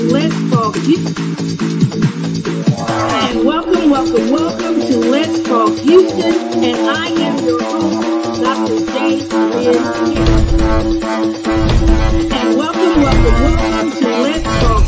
Let's Talk and welcome to Let's Talk Houston. And I am your host, Dr. J. Lynn and welcome to Let's Talk.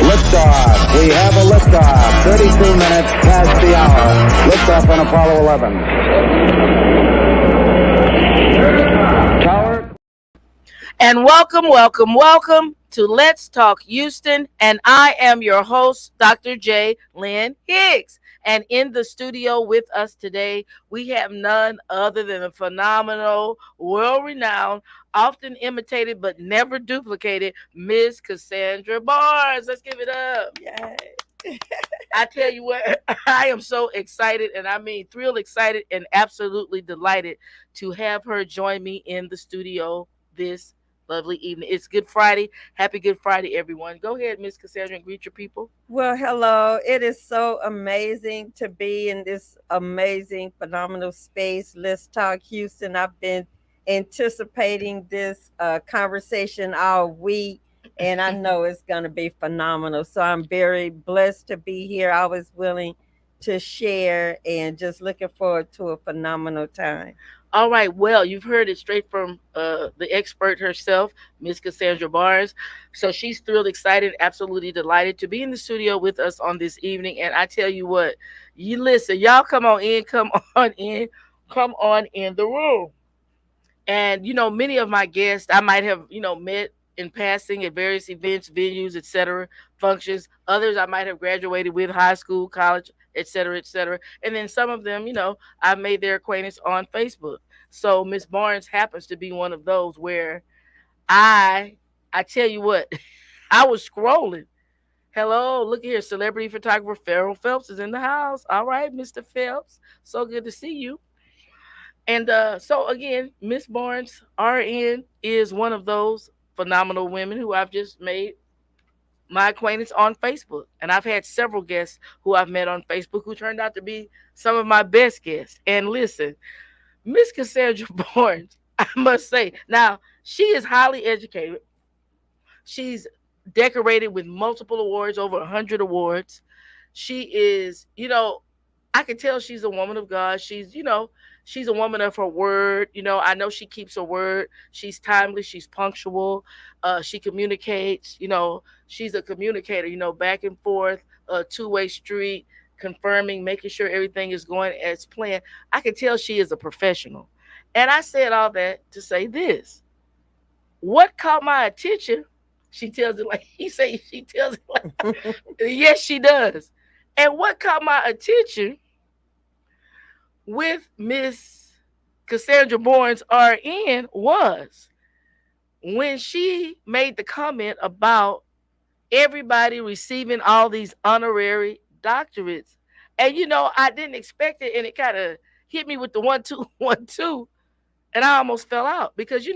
Liftoff. We have a liftoff. 32 minutes past the hour. Liftoff on Apollo 11. Tower. And welcome to Let's Talk Houston. And I am your host, Dr. J. Lynn Higgs. And in the studio with us today, we have none other than a phenomenal, world-renowned, often imitated but never duplicated Miss Cassandra Barnes. Let's give it up. Yay. I tell you what, I am so excited, and I mean thrilled, excited, and absolutely delighted to have her join me in the studio this lovely evening. It's Good Friday. Happy Good Friday, everyone. Go ahead, Miss Cassandra, and greet your people. Well, hello. It is so amazing to be in this amazing, phenomenal space. Let's Talk Houston. I've been anticipating this conversation all week, and I know it's going to be phenomenal. So I'm very blessed to be here. I was willing to share and just looking forward to a phenomenal time. All right, well, you've heard it straight from the expert herself, Miss Cassandra Barnes. So she's thrilled, excited, absolutely delighted to be in the studio with us on this evening. And I tell you what, you listen, y'all come on in the room. And, many of my guests I might have, met in passing at various events, venues, etc., functions. Others I might have graduated with, high school, college, etc., etc. And then some of them, I've made their acquaintance on Facebook. So Miss Barnes happens to be one of those where I tell you what, I was scrolling. Hello, look here, celebrity photographer Farrell Phelps is in the house. All right, Mr. Phelps, so good to see you. And so again, Miss Barnes, RN, is one of those phenomenal women who I've just made my acquaintance on Facebook. And I've had several guests who I've met on Facebook who turned out to be some of my best guests. And listen, Miss Cassandra Barnes, I must say, now she is highly educated. She's decorated with multiple awards, over 100 awards. She is, I can tell she's a woman of God. She's a woman of her word. I know she keeps her word. She's timely. She's punctual. She communicates. She's a communicator, back and forth, a two-way street, confirming, making sure everything is going as planned. I can tell she is a professional. And I said all that to say this. What caught my attention? She tells it like he say. She tells it like, yes, she does. And what caught my attention with Miss Cassandra Barnes RN was when she made the comment about everybody receiving all these honorary doctorates. And I didn't expect it, and it kind of hit me with the 1 2 1 2, and I almost fell out because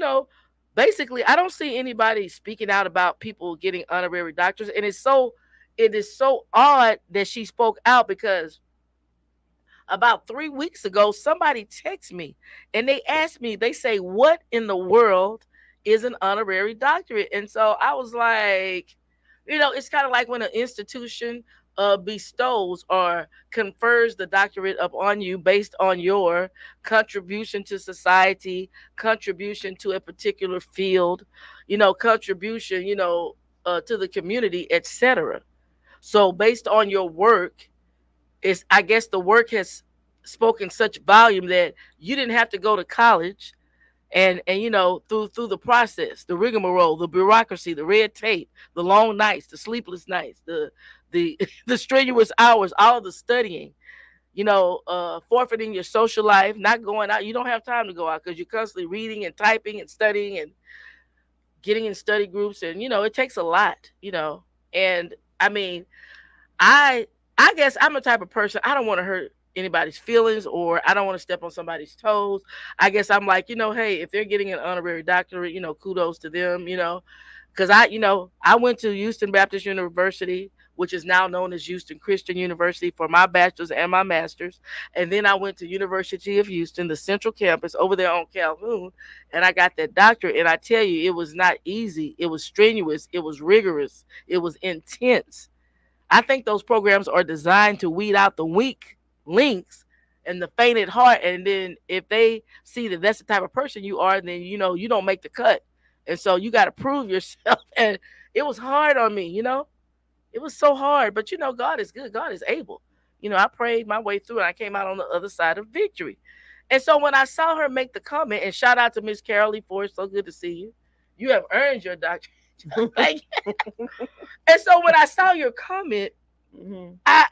basically I don't see anybody speaking out about people getting honorary doctorates, and it is so odd that she spoke out because about 3 weeks ago, somebody texted me and they asked me, they say, what in the world is an honorary doctorate? And so I was like, it's kind of like when an institution bestows or confers the doctorate upon you based on your contribution to society, contribution to a particular field, contribution, to the community, etc. So based on your work, I guess the work has spoken such volume that you didn't have to go to college and through the process, the rigmarole, the bureaucracy, the red tape, the long nights, the sleepless nights, the the strenuous hours, all the studying, forfeiting your social life, not going out. You don't have time to go out because you're constantly reading and typing and studying and getting in study groups, and it takes a lot, and I mean, I guess I'm the type of person, I don't want to hurt anybody's feelings, or I don't want to step on somebody's toes. I guess I'm like, hey, if they're getting an honorary doctorate, kudos to them, because I went to Houston Baptist University, which is now known as Houston Christian University, for my bachelor's and my master's. And then I went to University of Houston, the central campus over there on Calhoun, and I got that doctorate. And I tell you, it was not easy. It was strenuous. It was rigorous. It was intense. I think those programs are designed to weed out the weak links and the faint at heart. And then if they see that that's the type of person you are, then you don't make the cut. And so you got to prove yourself. And it was hard on me. It was so hard. But God is good. God is able. I prayed my way through and I came out on the other side of victory. And so when I saw her make the comment, and shout out to Miss Carolee Ford, so good to see you. You have earned your doctorate. Thank you. And so when I saw your comment, I,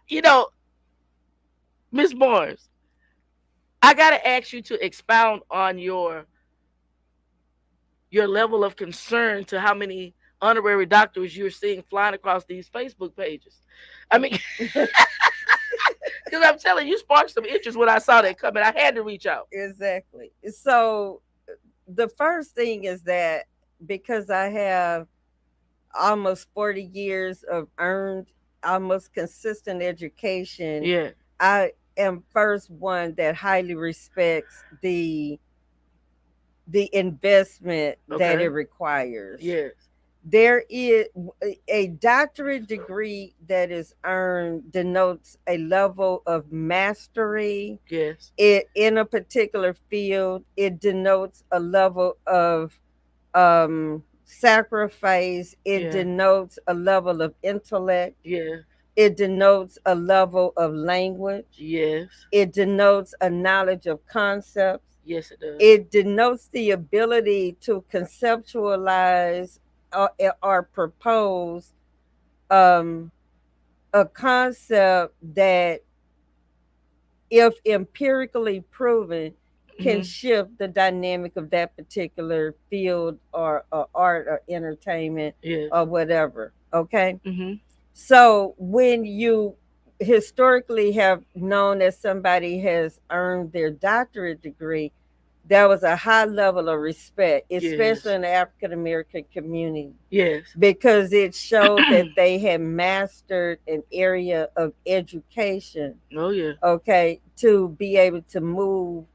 Miss Barnes, I gotta ask you to expound on your level of concern to how many honorary doctors you're seeing flying across these Facebook pages. I mean, because I'm telling you, sparked some interest when I saw that coming. I had to reach out. Exactly. So the first thing is that because I have almost 40 years of earned, almost consistent education, Yeah. I am first one that highly respects the investment that it requires. Yes. There is a doctorate degree that is earned denotes a level of mastery. Yes. It in a particular field. It denotes a level of sacrifice. It denotes a level of intellect. Yeah. It denotes a level of language. Yes. It denotes a knowledge of concepts. Yes, it does. It denotes the ability to conceptualize or propose a concept that, if empirically proven, can shift the dynamic of that particular field or art or entertainment or whatever. Okay. So when you historically have known that somebody has earned their doctorate degree, there was a high level of respect, especially in the African American community. Yes. Because it showed that they had mastered an area of education. Oh, yeah. Okay. To be able to move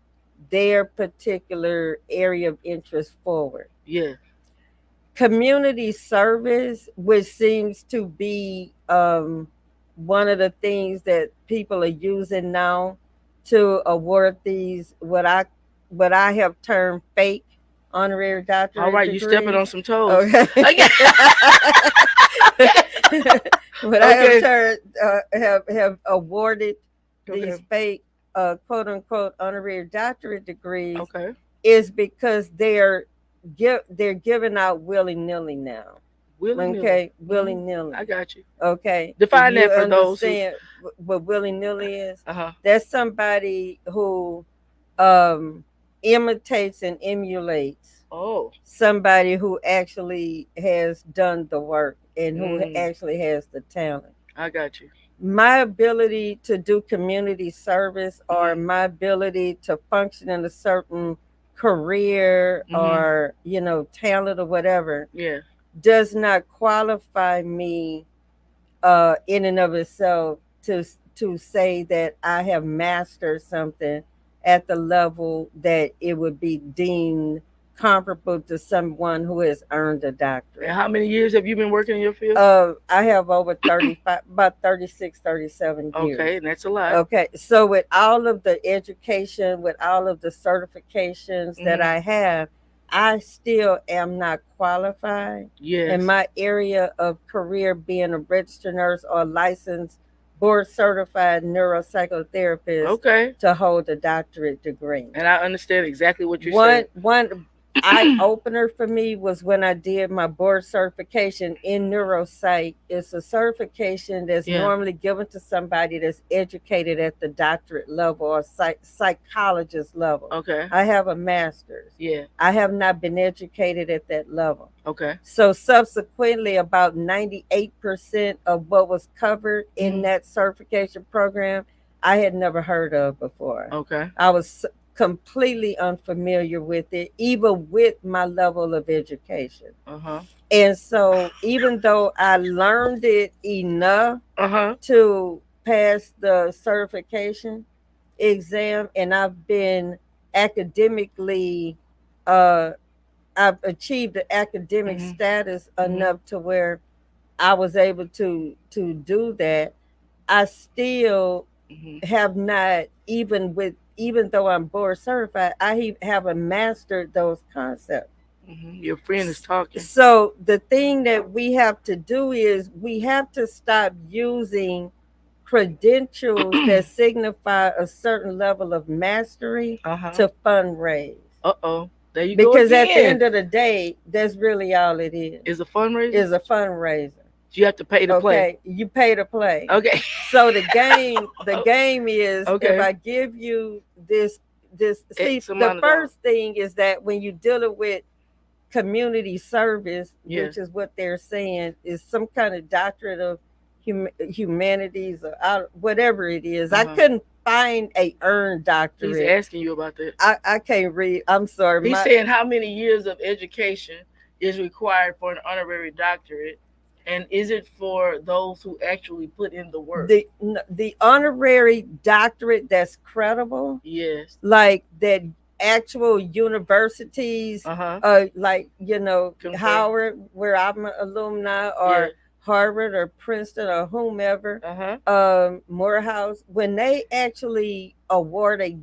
their particular area of interest forward. Yeah. Community service, which seems to be one of the things that people are using now to award these what I have termed fake honorary doctorate. All right, degrees. you stepping on some toes. Okay. What I have termed have awarded these fake quote unquote honorary doctorate degrees is because they're giving out willy-nilly now. Willy-nilly. Okay, willy-nilly. I got you. Okay. Define that for those who understand what willy-nilly is? Uh-huh. That's somebody who imitates and emulates somebody who actually has done the work and who actually has the talent. I got you. My ability to do community service or my ability to function in a certain career or talent or whatever does not qualify me in and of itself to say that I have mastered something at the level that it would be deemed comparable to someone who has earned a doctorate. And how many years have you been working in your field? I have over 35, about 36, 37 years. Okay, and that's a lot. Okay, so with all of the education, with all of the certifications that I have, I still am not qualified in my area of career being a registered nurse or licensed board certified neuropsychotherapist to hold a doctorate degree. And I understand exactly what you're saying. One eye opener for me was when I did my board certification in neuropsych. It's a certification that's normally given to somebody that's educated at the doctorate level or psychologist level. Okay. I have a master's. Yeah. I have not been educated at that level. Okay. So subsequently, about 98% of what was covered in that certification program, I had never heard of before. Okay. I was completely unfamiliar with it, even with my level of education. Uh-huh. And so, even though I learned it enough Uh-huh. to pass the certification exam, and I've been academically, uh, I've achieved the academic Mm-hmm. status Mm-hmm. enough to where I was able to do that. I still Mm-hmm. have not, even though I'm board certified, haven't mastered those concepts. Mm-hmm. Your friend is talking. So the thing that we have to do is we have to stop using credentials that signify a certain level of mastery Uh-huh. to fundraise. Uh-oh. There you go Because at the again. end of the day, that's really all it Is a fundraiser? is a fundraiser. You have to pay to play. Okay, you pay to play. Okay. So the game is, if Okay. I give you this see, X the amount of dollars. first thing is that when you're dealing with community service, Yeah. which is what they're saying is some kind of doctorate of humanities or whatever it is. I Uh-huh. couldn't find a earned He's doctorate. asking you about that. I can't read. I'm sorry. He's saying how many years of education is required for an honorary doctorate, and is it for those who actually put in the work? The honorary doctorate that's credible, Yes. like that actual universities, Uh-huh. like Confer. Howard, where I'm an alumni, or Yeah. Harvard or Princeton or whomever, Uh-huh. Morehouse, when they actually award a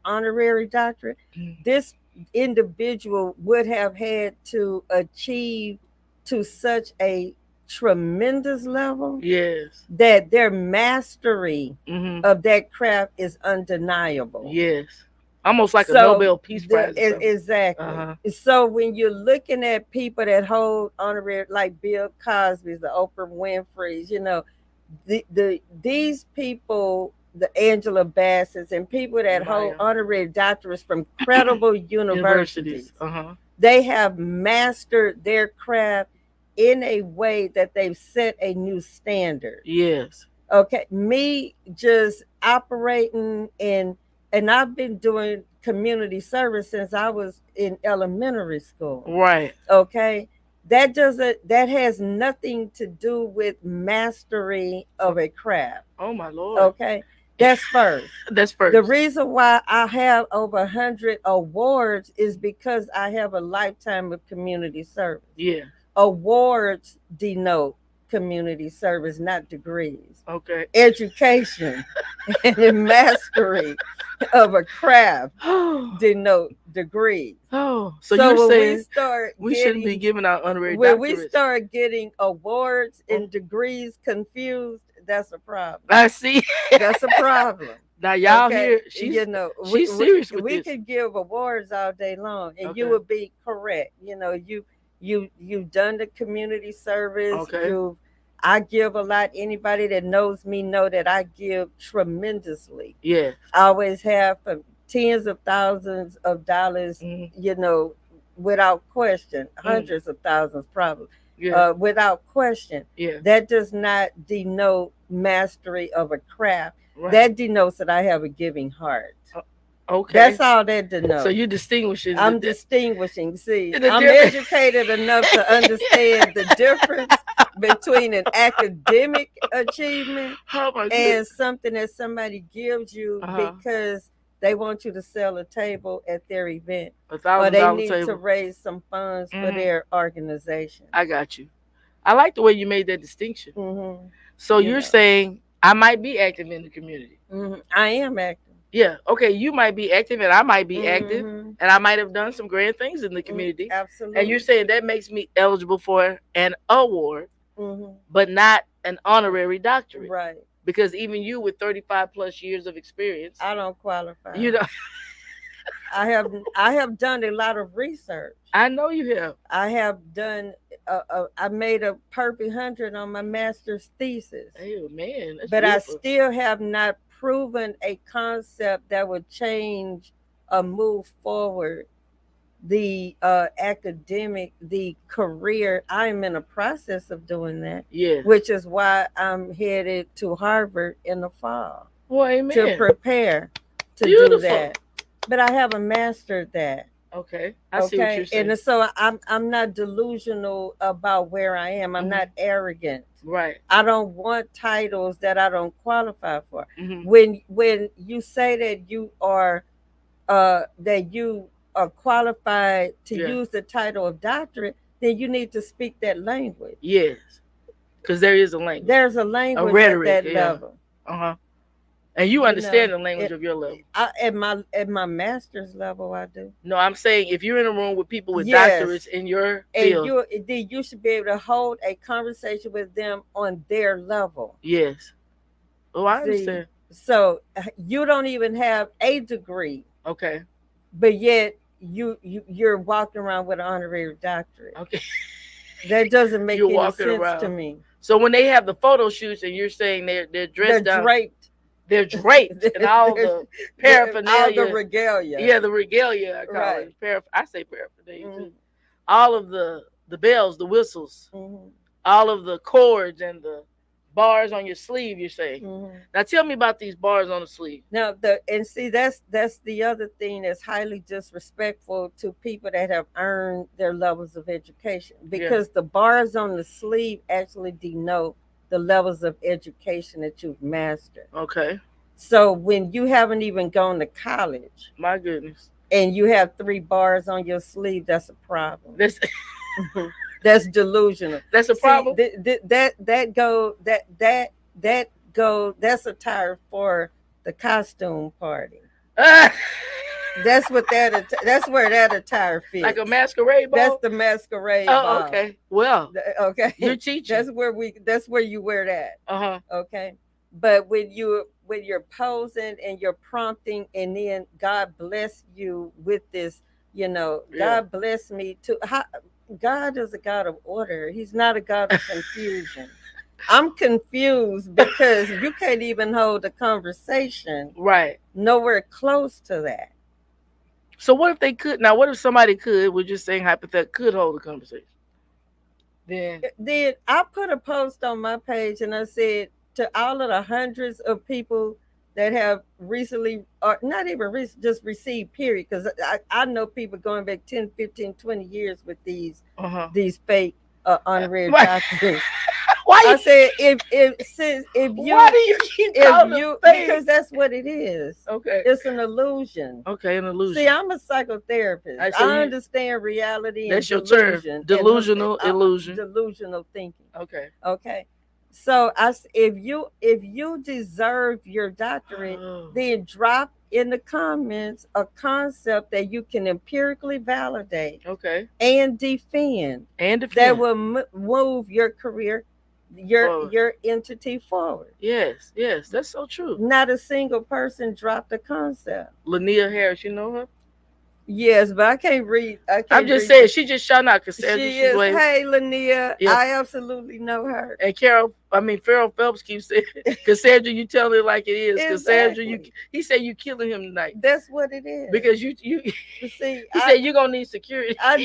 honorary doctorate, Mm. this individual would have had to achieve to such a tremendous level Yes. that their mastery Mm-hmm. of that craft is undeniable. Yes. Almost like a So Nobel Peace Prize. Or something. exactly. Uh-huh. So when you're looking at people that hold honorary, like Bill Cosby's, the Oprah Winfrey's, these people, the Angela Bassett's, and people that hold honorary doctorates from credible universities, Uh-huh. they have mastered their craft in a way that they've set a new standard. Yes. Okay, me just operating and I've been doing community service since I was in elementary school. Right. Okay. That has nothing to do with mastery of a craft. Oh my Lord. Okay. That's first. That's first. The reason why I have over 100 awards is because I have a lifetime of community service. Yeah. Awards denote community service, not degrees. Okay. Education and mastery of a craft denote degrees. Oh, so you're saying we shouldn't be giving out honorary doctorates. When we start getting awards and degrees confused, that's a problem. I see. That's a problem. Now y'all hear she's serious with we this. could give awards all day long, and you would be correct. You've done the community service. Okay. I give a lot. Anybody that knows me know that I give tremendously. Yeah. I always have for tens of thousands of dollars, without question, hundreds of thousands probably. Yeah. Without question. Yeah. That does not denote mastery of a craft. Right. That denotes that I have a giving heart. Okay. That's all that denotes. So you're distinguishing. I'm distinguishing. See, I'm difference. educated enough to understand the difference between an academic achievement and something that somebody gives you because they want you to sell a table at their event, or they need to raise some funds for their organization. I got you. I like the way you made that distinction. Mm-hmm. So you're saying I might be active in the community. Mm-hmm. I am active. Yeah. Okay. You might be active, and I might be active, and I might have done some great things in the community. Absolutely. And you're saying that makes me eligible for an award, but not an honorary doctorate, right? Because even you, with 35 plus years of experience, I don't qualify. I have done a lot of research. I know you have. I have done. I made a perfect 100 on my master's thesis. Oh man! That's but beautiful. I still have not proven a concept that would change or move forward the academic, the career. I'm in a process of doing that. Yeah. Which is why I'm headed to Harvard in the fall. Well, to amen. prepare to do Beautiful. that. But I haven't mastered that. Okay, I see what you're Okay. saying. And so I'm not delusional about where I am. I'm not arrogant. Right. I don't want titles that I don't qualify for. Mhm. When you say that you are qualified to Yeah. use the title of doctorate, then you need to speak that language. Yes, because there is a language, There's a a language at rhetoric. that Yeah. level. Uh-huh. And you You know, understand the language it, of your level. at my master's level, I do. No, I'm saying if you're in a room with people with doctorates Yes, in your and field, you should be able to hold a conversation with them on their level. yes. Oh, I See, understand. so you don't even have a degree, Okay. but yet you're walking around with an honorary doctorate. Okay. That doesn't make You're any walking sense to around. me. So when they have the photo shoots and you're saying they're They're dressed down, draped. they're draped in all There's- the all the paraphernalia. regalia. Yeah, the regalia I call Right. it. I say paraphernalia Mhm. too. All of the bells, the whistles, Mhm. all of the cords and the bars on your sleeve. You're saying. Mhm. Now tell me about these bars on the sleeve. Now see that's the other thing that's highly disrespectful to people that have earned their levels of education, because the bars on the sleeve actually denote the levels of education that you've mastered. Okay. So when you haven't even gone to college My goodness. and you have 3 bars on your sleeve, that's a problem. That's That's delusional. that's a See, problem. that's attire for the costume party. Ah, That's where that attire fits. like a masquerade ball. That's the masquerade ball. Okay. Well, Okay. you're teaching. That's where you wear that. Uh-huh. Okay. But when you're posing and you're prompting, and then God bless you with this, God bless me to God is a God of order. He's not a God of confusion. I'm confused because you can't even hold a conversation Right. nowhere close to that. So what if they could? Now, what if somebody could? We're just saying hypothetically could hold a conversation. Then I put a post on my page and I said to all of the hundreds of people that have recently, or not even just received, period, because I know people going back 10, 15, 20 years with these fake honorary doctors. Why? I said if you Why do you keep calling them fake? because that's what it is. Okay. It's an illusion. Okay, an illusion. See, I'm a psychotherapist. I understand reality and that's your delusion. term. Delusional illusion. Delusional thinking. Okay. Okay. So if you deserve your doctorate, then drop in the comments a concept that you can empirically validate. Okay. And defend. That will move your career, your entity forward. Yes, that's so true. Not a single person dropped a concept. Lania Harris, you know her? Yes, but I can't read. I'm just saying, she just shot out Cassandra. She is. Hey, Lania, I absolutely know her. And Farrell Phelps keeps saying, Cassandra, you tell it like it is. Cassandra, he said you killing him tonight. That's what it is. Because you see, he said you're gonna need security. I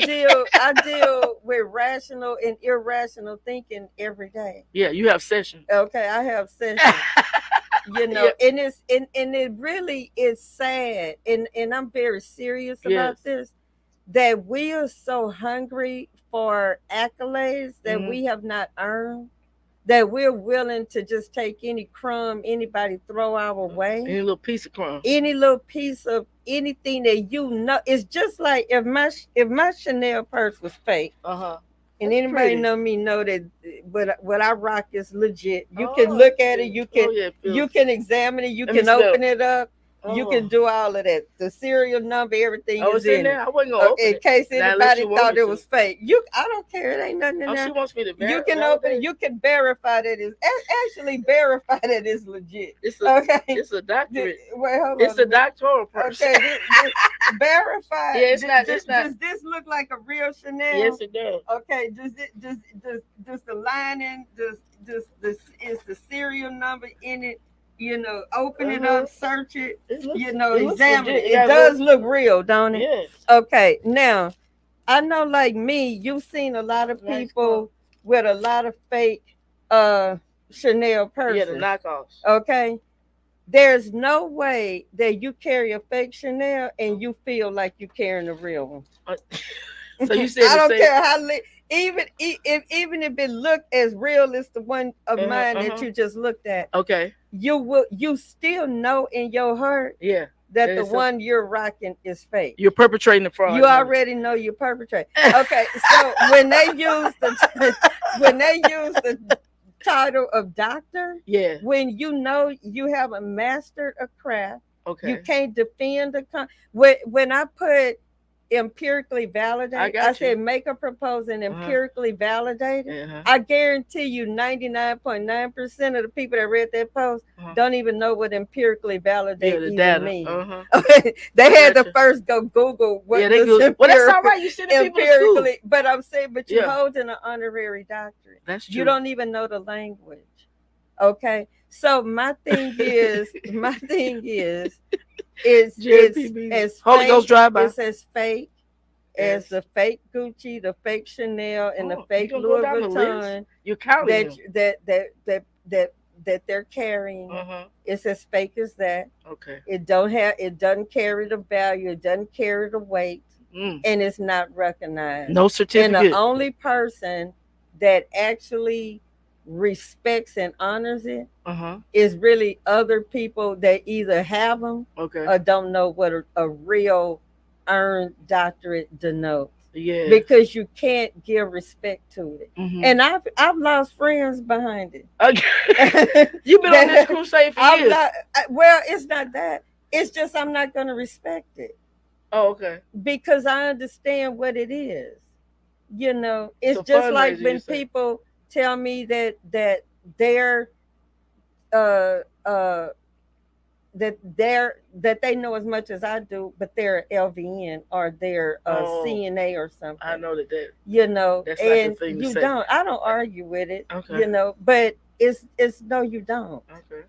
deal with rational and irrational thinking every day. Yeah, you have sessions. Okay, I have sessions. And it really is sad, and I'm very serious about this, that we are so hungry for accolades that we have not earned, that we're willing to just take any crumb anybody throw our way, any little piece of crumb, any little piece of anything that it's just like if my Chanel purse was fake. And that's anybody pretty. know me know that what I rock is legit. You can look at it, you can examine it, you can open it up, you can do all of that. The serial number, everything is in there. it. I wasn't gonna open in case anybody thought it was to. fake. I don't care. It ain't nothing in there. She wants me to verify. You can open it. You can verify that it's legit. It's a doctorate. Wait, hold on. It's a doctoral person. Okay, verify. Yeah, it's not. Does this look like a real Chanel? Yes, it does. Okay. Does the lining? Does is the serial number in it? Open it up, search it. Examine it. It does look real, don't it? Yes. Okay. Now, I know, like me, you've seen a lot of people with a lot of fake Chanel purses. Yeah, the knockoffs. Okay. There's no way that you carry a fake Chanel and you feel like you're carrying a real one. So you said I the don't same. care how even if it looked as real as the one of mine that you just looked at, Okay. you still know in your heart Yeah. that That the is so- one you're rocking is fake. You're perpetrating the fraud. You already know you're perpetrating. Okay, so when they use the title of doctor, Yeah. when you know you haven't mastered a craft, Okay. you can't defend when I put empirically I validate, got I you. said make a proposal and empirically validate it. Uh-huh. I guarantee you 99.9% of the people that read that post don't even know what empirically validate the even data. means. Uh-huh. They had to gotcha. first go Google what Yeah, they this go. Well, that's all right. You sending people to school. empirically, but I'm saying, but you're Yeah. holding an honorary doctorate. That's true. You don't even know the language. Okay. So my thing is it's JPB. as Holy fake, Ghost drive-by. it's as fake as Yes. the fake Gucci, the fake Chanel, and the Oh, fake you gonna Louis go down the Vuitton list? You're counting them. that they're carrying. Uh-huh. It's as fake as that. Okay. It doesn't carry the value, it doesn't carry the weight, Mm. and it's not recognized. No And certificate. the only person that actually respects and honors it Uh-huh. is really other people that either have them Okay. or don't know what a real earned doctorate denotes. Yeah. Because you can't give respect to it. Mhm. And I've lost friends behind it. Okay. You've been on this crusade for years. Well, it's not that. It's just I'm not going to respect it Oh, okay. because I understand what it is. You know, it's So just like fundraiser, when you say. people tell me that they're uh uh that they know as much as I do, but they're LVN or they're CNA or something. I know that. You know, That's like and a thing to you say. don't. I don't argue with it. Okay. You know, but it's no, you don't. Okay.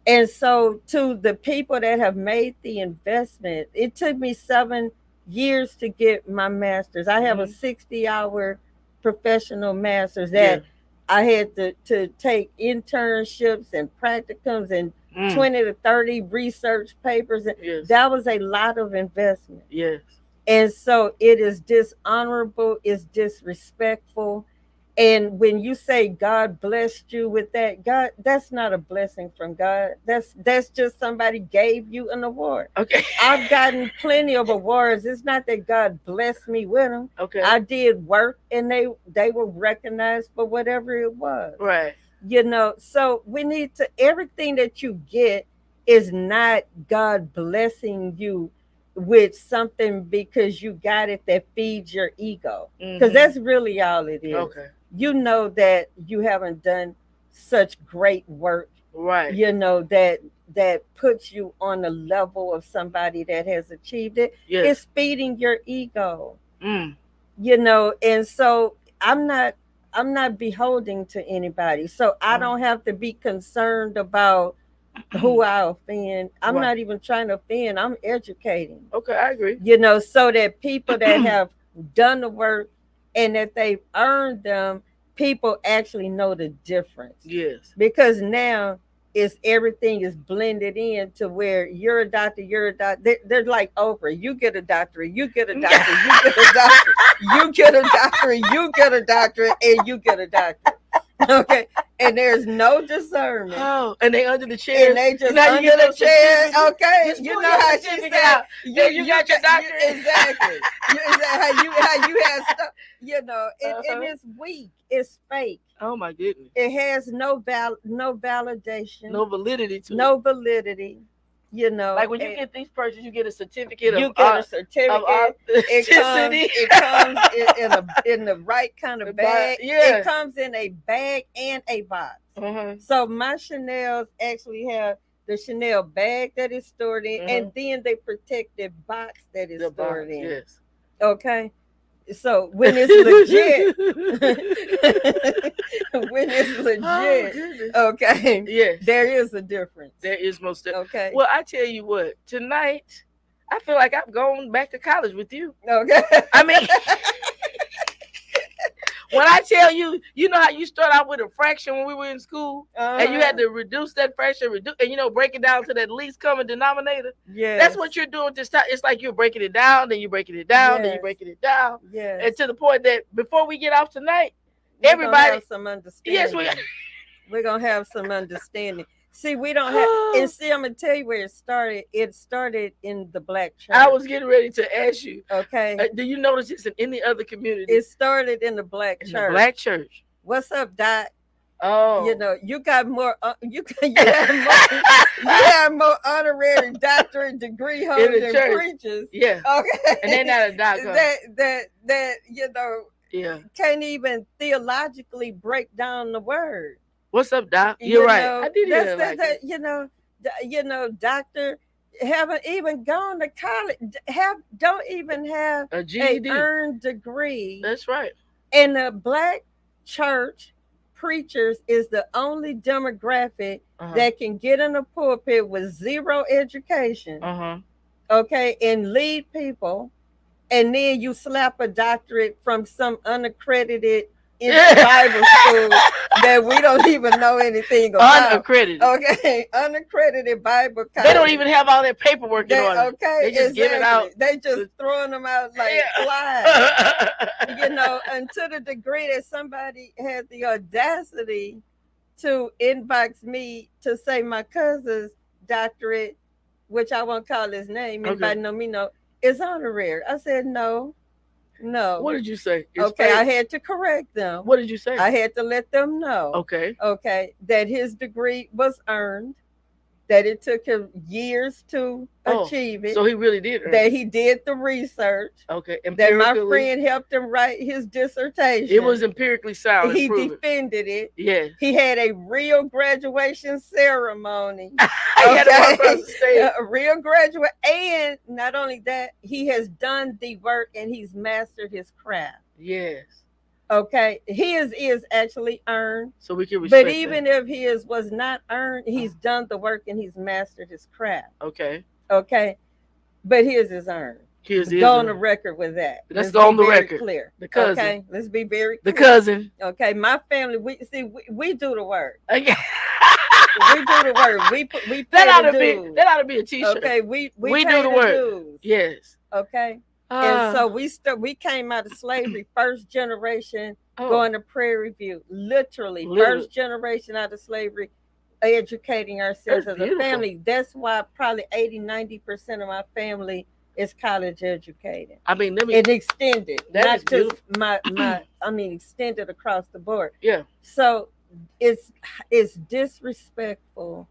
And so, to the people that have made the investment, it took me 7 years to get my master's. I have a 60-hour professional master's that I had to take internships and practicums and 20 to 30 research papers. Yes. That was a lot of investment. Yes. And so it is dishonorable, it's disrespectful. And when you say God blessed you with that, God, that's not a blessing from God. That's just somebody gave you an award. Okay. I've gotten plenty of awards. It's not that God blessed me with them. Okay. I did work and they were recognized for whatever it was. Right. You know, so we need to, everything that you get is not God blessing you with something because you got it that feeds your ego. Because that's really all it is. Okay. You know that you haven't done such great work. Right. You know that puts you on the level of somebody that has achieved it. Yes. It's feeding your ego. Mm. You know, and so I'm not beholding to anybody. So I don't have to be concerned about who I offend. I'm not even trying to offend. I'm educating. Okay, I agree. You know, so that people that have done the work and that they've earned them, people actually know the difference. Yes. Because now everything is blended in to where you're a doctor. They're like Oprah. You get a doctorate, you get a doctorate, you get a doctorate, you get a doctorate, you get a doctorate, and you get a doctorate. Okay, and there's no discernment. Oh, and they under the chair. And they just under the chair. Okay, you know how she said. You got your doctor. Exactly. How you have stuff. You know, and it's weak. It's fake. Oh my goodness. It has no validation. No validity to it. No validity. You know, like when you get these purchases, you get a certificate of authenticity. It comes in the right kind of bag. Yeah. It comes in a bag and a box. So my Chanel's actually have the Chanel bag that is stored in, and then they protect the box that is stored in. Yes. Okay. So when it's legit, okay, yes, there is a difference. There is most definitely. Okay. Well, I tell you what, tonight I feel like I've gone back to college with you. Okay. I mean, When I tell you, you know how you start out with a fraction when we were in school, and you had to reduce that fraction, and break it down to that least common denominator. Yes. That's what you're doing this time. It's like you're breaking it down, then you're breaking it down, then you're breaking it down, and to the point that before we get off tonight, everybody gonna have some understanding. Yes, we're gonna have some understanding. See, we don't have, and see, I'm gonna tell you where it started. It started in the Black church. I was getting ready to ask you. Okay. Do you notice it's in any other community? It started in the Black church. The Black church. What's up, Doc? Oh, you got more. You have more honorary doctorate degree holders than preachers. Yeah. Okay. And they're not a doctor. That can't even theologically break down the word. What's up, Doc? You're right. I did hear that. Doctor haven't even gone to college. Don't even have a GED, earned degree. That's right. And the Black church preachers is the only demographic that can get in a pulpit with zero education. Okay, and lead people, and then you slap a doctorate from some unaccredited Bible school that we don't even know anything about. Unaccredited. Okay, unaccredited Bible college. They don't even have all their paperwork in order. Okay, they just give it out. They just throwing them out like flies. And to the degree that somebody had the audacity to inbox me to say my cousin's doctorate, which I won't call his name, anybody know me, is honorary. I said no. What did you say? I had to correct them. What did you say? I had to let them know. Okay, that his degree was earned, that it took him years to achieve it. So he really did earn that. He did the research. Okay, that my friend helped him write his dissertation. It was empirically sound. He defended it. Yes. He had a real graduation ceremony. A real graduate, and not only that, he has done the work and he's mastered his craft. Yes. Okay, his is actually earned. So we can respect But even if his was not earned, he's done the work and he's mastered his craft. Okay. But his is earned. Go on the record with that. Let's go on the record. Clear. The cousin. Okay, let's be very clear. The cousin. Okay, my family. We do the work. Okay. We do the work. We pay that ought dues. That ought to be a T-shirt. Okay, we do the work. Dues. Yes. Okay. And so we came out of slavery, first generation, going to Prairie View, literally first generation out of slavery, educating ourselves as a family. That's why probably 80-90% of my family is college educated. I mean, it extended, not just extended across the board. Yeah. So it's disrespectful,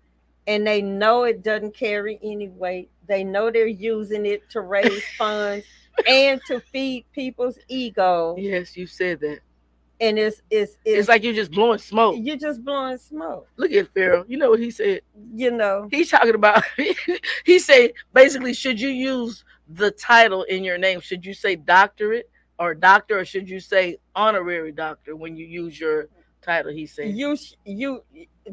and they know it doesn't carry any weight. They know they're using it to raise funds and to feed people's egos. Yes, you said that. And it's like you're just blowing smoke. You're just blowing smoke. Look at Pharaoh. You know what he said? He's talking about. He said basically, should you use the title in your name? Should you say doctorate or doctor, or should you say honorary doctor when you use your title? He said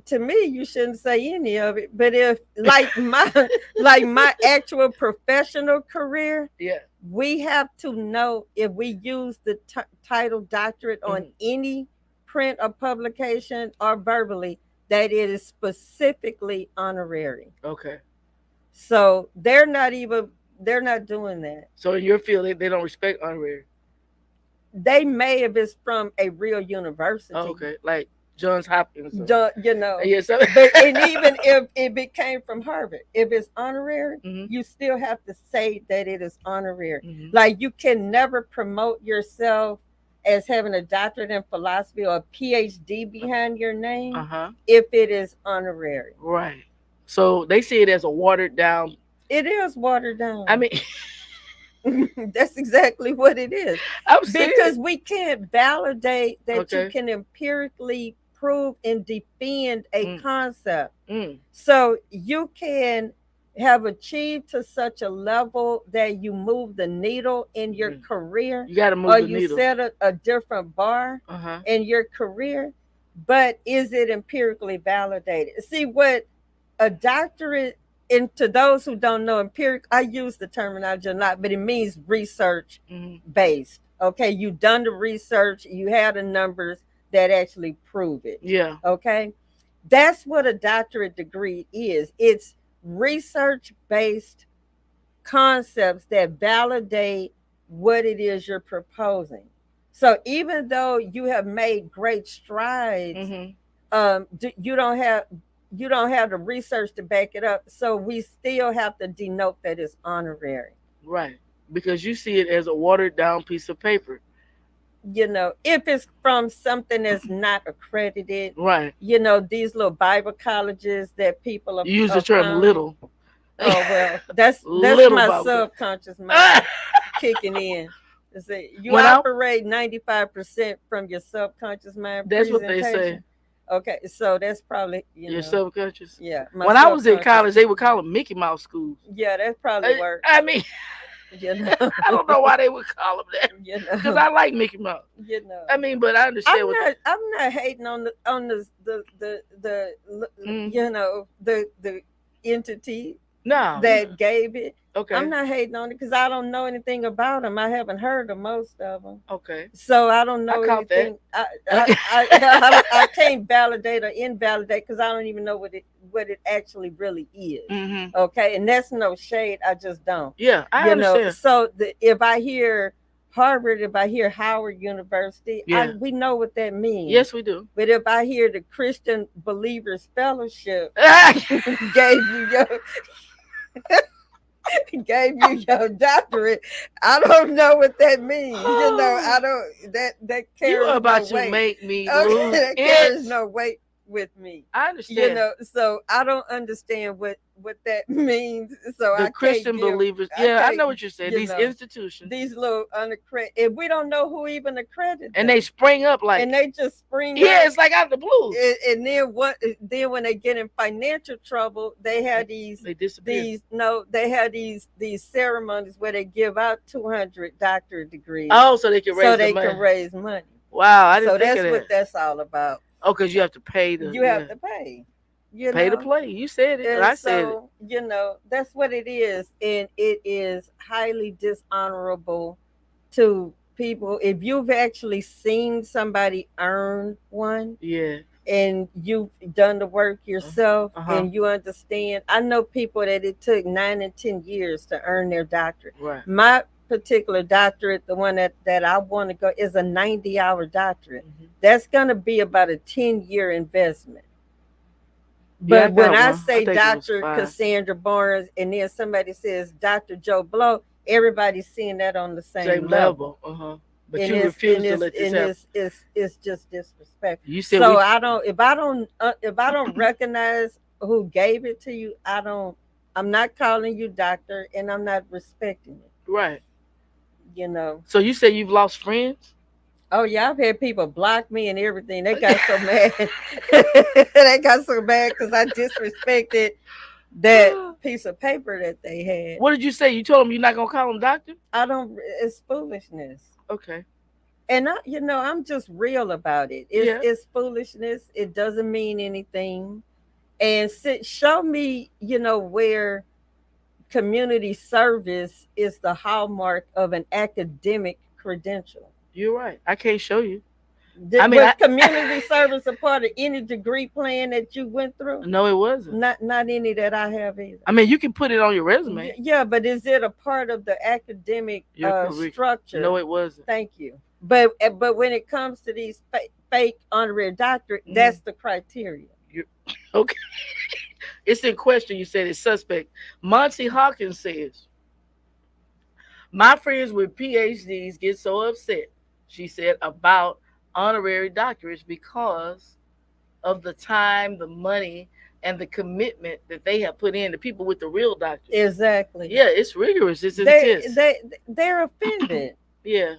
to me, you shouldn't say any of it. But if my actual professional career, we have to know if we use the title doctorate on any print or publication or verbally, that it is specifically honorary. Okay. So they're not doing that. So in your field, they don't respect honorary. They may if it's from a real university. Okay, like Johns Hopkins. Yes. And even if it came from Harvard, if it's honorary, you still have to say that it is honorary. Like you can never promote yourself as having a doctorate in philosophy or a PhD behind your name if it is honorary. Right. So they see it as a watered down. It is watered down. I mean, that's exactly what it is. Because we can't validate that you can empirically prove and defend a concept. So you can have achieved to such a level that you move the needle in your career. You got to move the needle. Or you set a different bar in your career. But is it empirically validated? See, what a doctorate, and to those who don't know, empiric, I use the terminology a lot, but it means research based. Okay, you've done the research, you have the numbers that actually prove it. Yeah. Okay, that's what a doctorate degree is. It's research based concepts that validate what it is you're proposing. So even though you have made great strides, Mm-hmm. you don't have the research to back it up. So we still have to denote that it's honorary. Right. Because you see it as a watered down piece of paper. If it's from something that's not accredited, Right. these little Bible colleges that people You use the are term founding. little. Oh well, that's Little my Bible. subconscious mind kicking in. You When I operate 95% from your subconscious mind That's what they say. presentation. Okay, so that's probably Your subconscious. yeah, my When I was in subconscious. college, they would call them Mickey Mouse schools. Yeah, that probably I, works. I mean, You know, I don't know why they would call them that. you Because know, I like Mickey Mouse. you know. I mean, but I understand what. I'm not hating on the Mm, the entity no. that gave it. Okay. I'm not hating on it because I don't know anything about them. I haven't heard of most of them, Okay. so I don't I know caught anything. that. I can't validate or invalidate because I don't even know what it actually really is. Mm-hmm. Okay, and that's no shade. I just don't. Yeah, I understand. So if I hear Harvard, if I hear Howard University, Yeah. we know what that means. Yes, we do. But if I hear the Christian Believers Fellowship gave you your gave you your doctorate, I don't know what that means. I don't that carries You about no to weight. make me Okay, lose that carries it. no weight with me. I understand. So I don't understand what that means. So The I Christian can't give. believers. I Yeah, I can't, know what you're saying. you These know, institutions. these little unaccredited. If we don't know who even accredited And them, they spring up like. and they just spring Yeah, up. it's like out of the blue. And then what? Then when they get in financial trouble, they have They disappear. they have these ceremonies where they give out 200 doctorate degrees. Oh, so they can raise so the they money. can raise money. Wow, I didn't So think that's of that. what that's all about. Oh, because you have to pay to. You have to pay. Pay to play. You said it. And I said it. so, that's what it is. And it is highly dishonorable to people. If you've actually seen somebody earn one Yeah. and you've done the work yourself Uh-huh. and you understand, I know people that it took 9 and 10 years to earn their doctorate. Right. My particular doctorate, the one that I want to go, is a 90-hour doctorate. Mhm. That's going to be about a 10-year investment. Yeah, I But when got I one. say I think it was Dr. 5. Cassandra Barnes and then somebody says Dr. Joe Blow, everybody's seeing that on the same level. Uh-huh. But And you it's- refuse and to it's- let this and happen. it's just disrespectful. You said So we, if I don't recognize who gave it to you, I'm not calling you doctor and I'm not respecting it. right. So you say you've lost friends? Oh yeah, I've had people block me and everything. They got so mad. They got so mad because I disrespected that piece of paper that they had. What did you say? You told them you're not gonna call them doctor? I don't. It's foolishness. Okay. And I'm just real about it. It's foolishness. It doesn't mean anything. And show me, where community service is the hallmark of an academic credential. You're right. I can't show you. Was community service a part of any degree plan that you went through? No, it wasn't. Not any that I have either. I mean, you can put it on your resume. Yeah, but is it a part of the academic structure? No, it wasn't. Thank you. But when it comes to these fake honorary doctorate, that's the criteria. Okay. It's in question. You said it's suspect. Monty Hawkins says, my friends with PhDs get so upset, she said, about honorary doctorates because of the time, the money, and the commitment that they have put in. The people with the real doctors. Exactly. Yeah, it's rigorous. It's intense. They're offended. Yeah.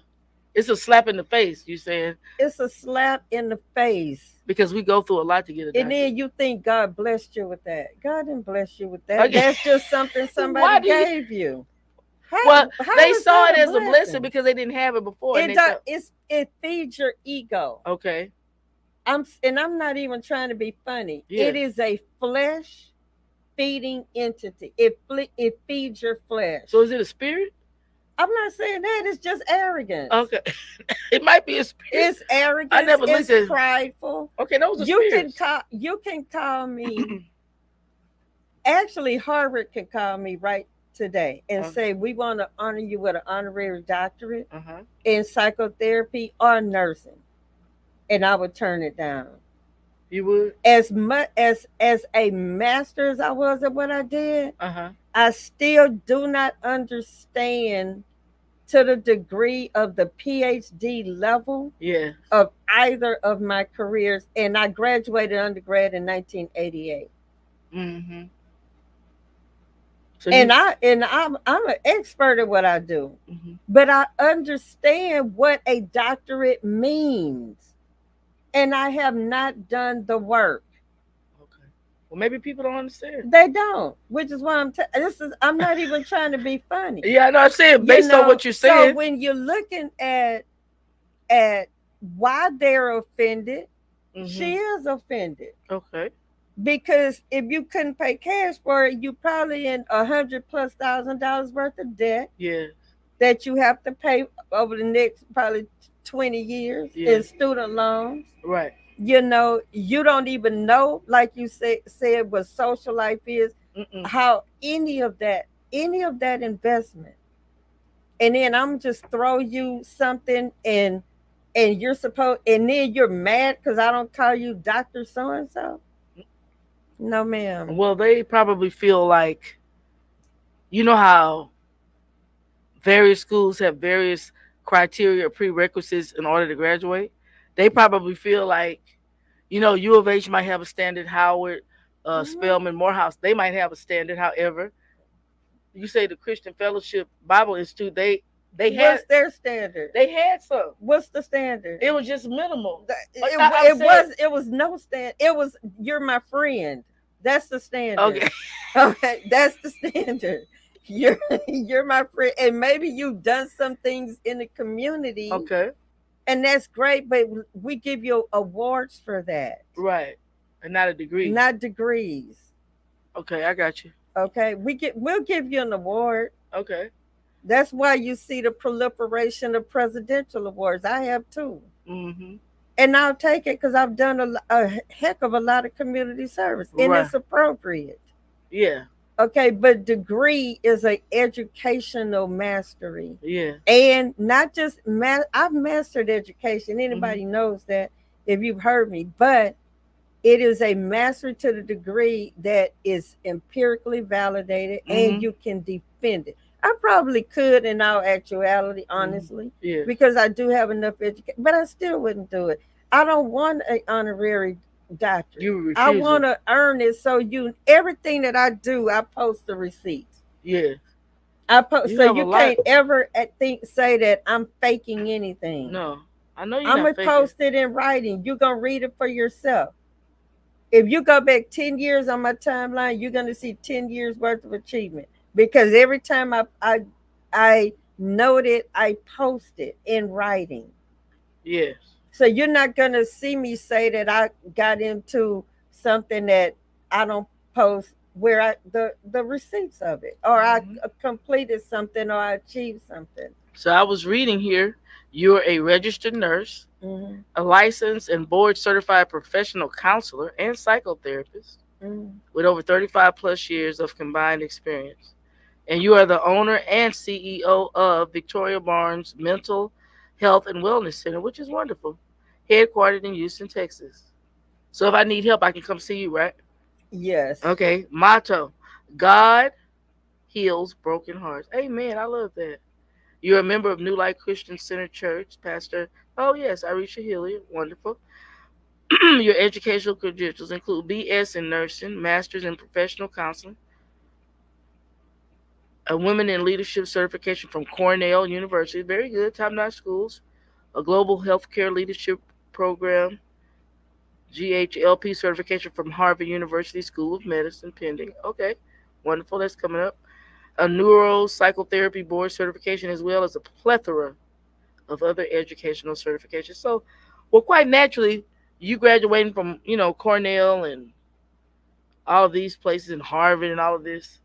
It's a slap in the face, you saying? It's a slap in the face. Because we go through a lot to get a doctor. And then you think God blessed you with that. God didn't bless you with that. That's just something somebody gave you. Well, they saw it as a blessing because they didn't have it before. It feeds your ego. Okay. I'm not even trying to be funny. Yeah. It is a flesh feeding entity. It feeds your flesh. So is it a spirit? I'm not saying that. It's just arrogance. Okay. It might be a spirit. It's I arrogance. never looked It's at. prideful. Okay, those are You can spirits. call. You can call me. Actually, Harvard can call me right today and Uh say we want to honor you with an honorary doctorate huh. in psychotherapy or nursing, and I would turn it down. You would. As much as a master as I was at what I did, Uh huh. I still do not understand to the degree of the PhD level Yeah. of either of my careers. And I graduated undergrad in 1988. Mm-hmm. So And you. I'm an expert at what I do. Mm-hmm. But I understand what a doctorate means. And I have not done the work. Okay. Well, maybe people don't understand. They don't, which is why I'm not even trying to be funny. Yeah, I know. I'm saying You based on know, what you're so saying. when you're looking at why they're offended, Mm-hmm. she is offended. Okay. Because if you couldn't pay cash for it, you probably in $100,000+ worth of debt Yeah. that you have to pay over the next probably 20 years Yeah. in student loans. Right. You know, you don't even know, like you said what social life is, Mm-mm. how any of that investment. And then I'm just throw you something and you're supposed and then you're mad because I don't call you Dr. So and so. No, ma'am. Well, they probably feel like you know how various schools have various criteria or prerequisites in order to graduate. They probably feel like, U of H might have a standard, Howard, Mhm. Spelman, Morehouse. They might have a standard. However, you say the Christian Fellowship Bible Institute, they had What's their standard? they had some. What's the standard? It was just minimal. I'm It saying, was no stand. It was you're my friend. That's the standard. okay, Okay, that's the standard. You're you're my friend, and maybe you've done some things in the community, okay, and that's great. But we give you awards for that, right, and not a degree. not degrees. Okay, I got you. Okay, we'll give you an award. Okay. That's why you see the proliferation of presidential awards. I have too. Mhm. And I'll take it because I've done a heck of a lot of community service, and Right. it's appropriate. Yeah. Okay, but degree is a educational mastery, Yeah. and not just I've mastered education. Mhm. Anybody knows that if you've heard me, but it is a mastery to the degree that is empirically validated, and Mhm. you can defend it. I probably could, in all actuality, Mhm. honestly, Yeah. because I do have enough education, but I still wouldn't do it. I don't want an honorary doctorate. You I refuse want it. to earn it. So everything that I do, I post the receipts. Yeah. I post, You so have a you lot. can't ever say that I'm faking anything. No, I know you're I'm not gonna faking. post it in writing. You're gonna read it for yourself. If you go back 10 years on my timeline, you're going to see 10 years worth of achievement because every time I note it, I post it in writing. Yes. So you're not going to see me say that I got into something that I don't post where the receipts of it, or I Mhm. completed something, or I achieved something. So I was reading here. You're a registered nurse, Mm-hmm. a licensed and board certified professional counselor and psychotherapist Mm-hmm. with over 35 plus years of combined experience. And you are the owner and CEO of Victoria Barnes Mental Health and Wellness Center, which is wonderful, headquartered in Houston, Texas. So if I need help, I can come see you, right? Yes. Okay. Motto: God heals broken hearts. Amen. I love that. You're a member of New Life Christian Center Church, Pastor. Oh, yes, Arisha Hilliard. Wonderful. Your educational credentials include BS in nursing, master's in professional counseling, a women in leadership certification from Cornell University. Very good. Top notch schools. A global healthcare leadership program, GHLP certification from Harvard University School of Medicine, pending. Okay. Wonderful. That's coming up. A neuropsychotherapy board certification, as well as a plethora of other educational certifications. So, well, quite naturally, you graduating from Cornell and all of these places and Harvard and all of this.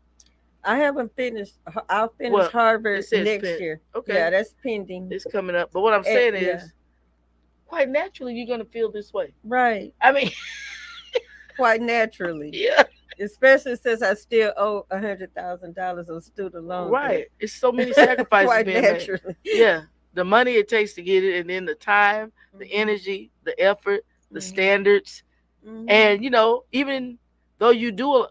I haven't finished. I'll finish Well, it Harvard says next pen. year. Okay, Yeah, that's pending. it's coming up. But what I'm saying Yeah, is, quite naturally, you're gonna feel this way. right. I mean, Quite naturally, yeah, especially since I still owe $100,000 of student loan right. debt. It's so many sacrifices Quite being made. naturally. Yeah, the money it takes to get it, and then the time, the Mhm, energy, the effort, the mhm, standards, mhm. and even though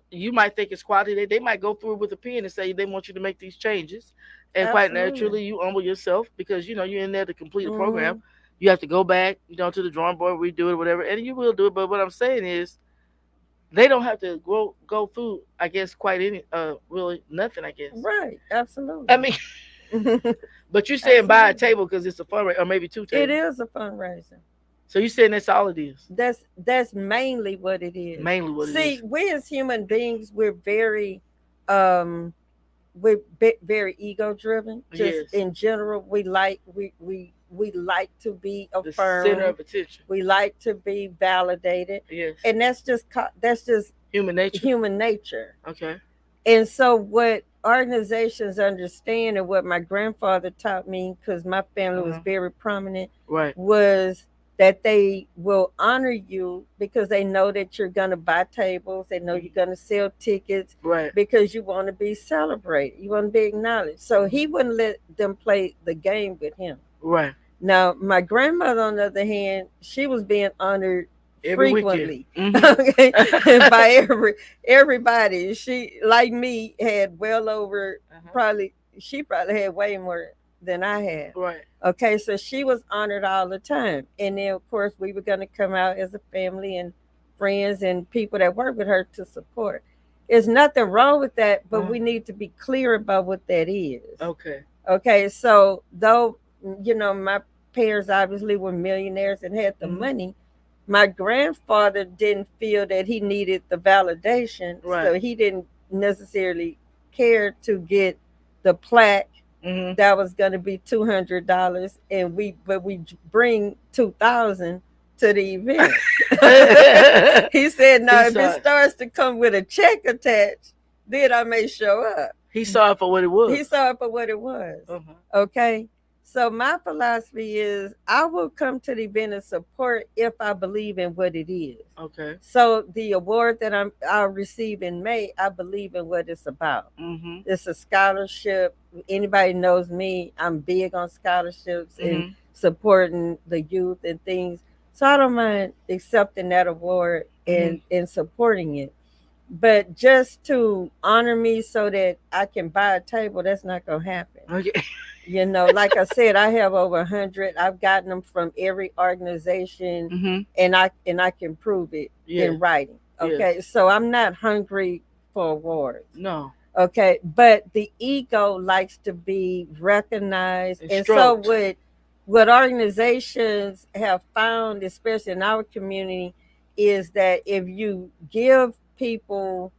you might think it's quality, they might go through with a pen and say they want you to make these changes, and quite Absolutely. naturally, you humble yourself because you're in there to complete a program. Mhm. You have to go back, to the drawing board, redo it, whatever, and you will do it. But what I'm saying is, they don't have to go through, I guess, quite any really nothing, I guess. Right. I Absolutely. mean, but you saying buy a Absolutely. table because it's a fundraiser, or maybe two It tables. is a fundraiser. So you saying that's all it is? That's mainly what it is. Mainly what it See, is. we as human beings, um very ego driven. Just Yes, in general, we like to be the center affirmed. of attention. We like to be validated, Yes, and that's just human nature. human nature. Okay. And so, what organizations understand, and what my grandfather taught me, because my family was Uh-huh. very prominent, Right. was that they will honor you because they know that you're going to buy tables, they know you're going to sell tickets Right. because you want to be celebrated, you want to be acknowledged. So he wouldn't let them play the game with him. Right. Now, my grandmother, on the other hand, she was being honored Every weekend. frequently, okay, Mm-hmm. by everybody. She, like me, had well over, Uh-huh. probably she probably had way more than I had. Right. Okay, so she was honored all the time, and then of course we were going to come out as a family and friends and people that work with her to support. There's nothing wrong with that, but Uh-huh. we need to be clear about what that is. Okay. Okay, so though my parents obviously were millionaires and had the Mhm. money, my grandfather didn't feel that he needed the validation, so Right. he didn't necessarily care to get the plaque Mm-hmm. that was going to be $200, and we bring 2,000 to the event. He said, "No, He if saw it it. starts to come with a check attached, then I may show up." He saw it for what it He was. saw it for what it was. Uh-huh. Okay. So my philosophy is I will come to the event and support if I believe in what it is. Okay. So the award that I'll receive in May, I believe in what it's about. Mm-hmm. It's a scholarship. Anybody knows me, I'm big on scholarships and Mm-hmm. supporting the youth and things. So I don't mind accepting that award Mm-hmm. and supporting it. But just to honor me so that I can buy a table, that's not gonna happen. Okay. Like I said, I have over 100. I've gotten them from every organization, Mm-hmm. and I can prove it Yeah. in writing. Yes. Okay, so I'm not hungry for awards. No. Okay, but the ego likes to be recognized, And and so stroked. what organizations have found, especially in our community, is that if you give people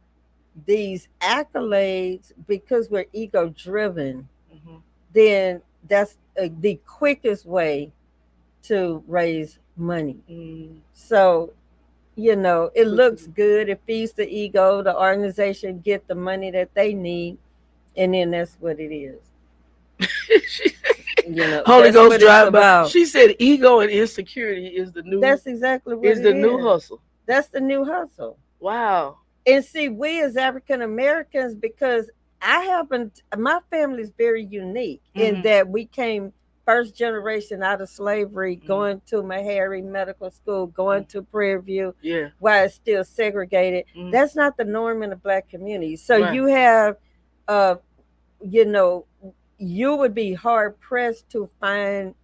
these accolades because we're ego driven, Mm-hmm. then that's the quickest way to raise money. Mm. So it looks good, it feeds the ego, the organization get the money that they need, and then that's what it is. Holy That's Ghost what it's drive by. about. She said ego and insecurity is the new That's exactly what it is. hustle. That's the new hustle. Wow. And see, we as African Americans, because my family is very unique in Mhm. that we came first generation out of slavery, Mhm. going to Meharry Medical School, going to Prairie View, Yeah. while it's still segregated. Mhm. That's not the norm in the black community. So Right. you have, uh, you know, you would be hard pressed to find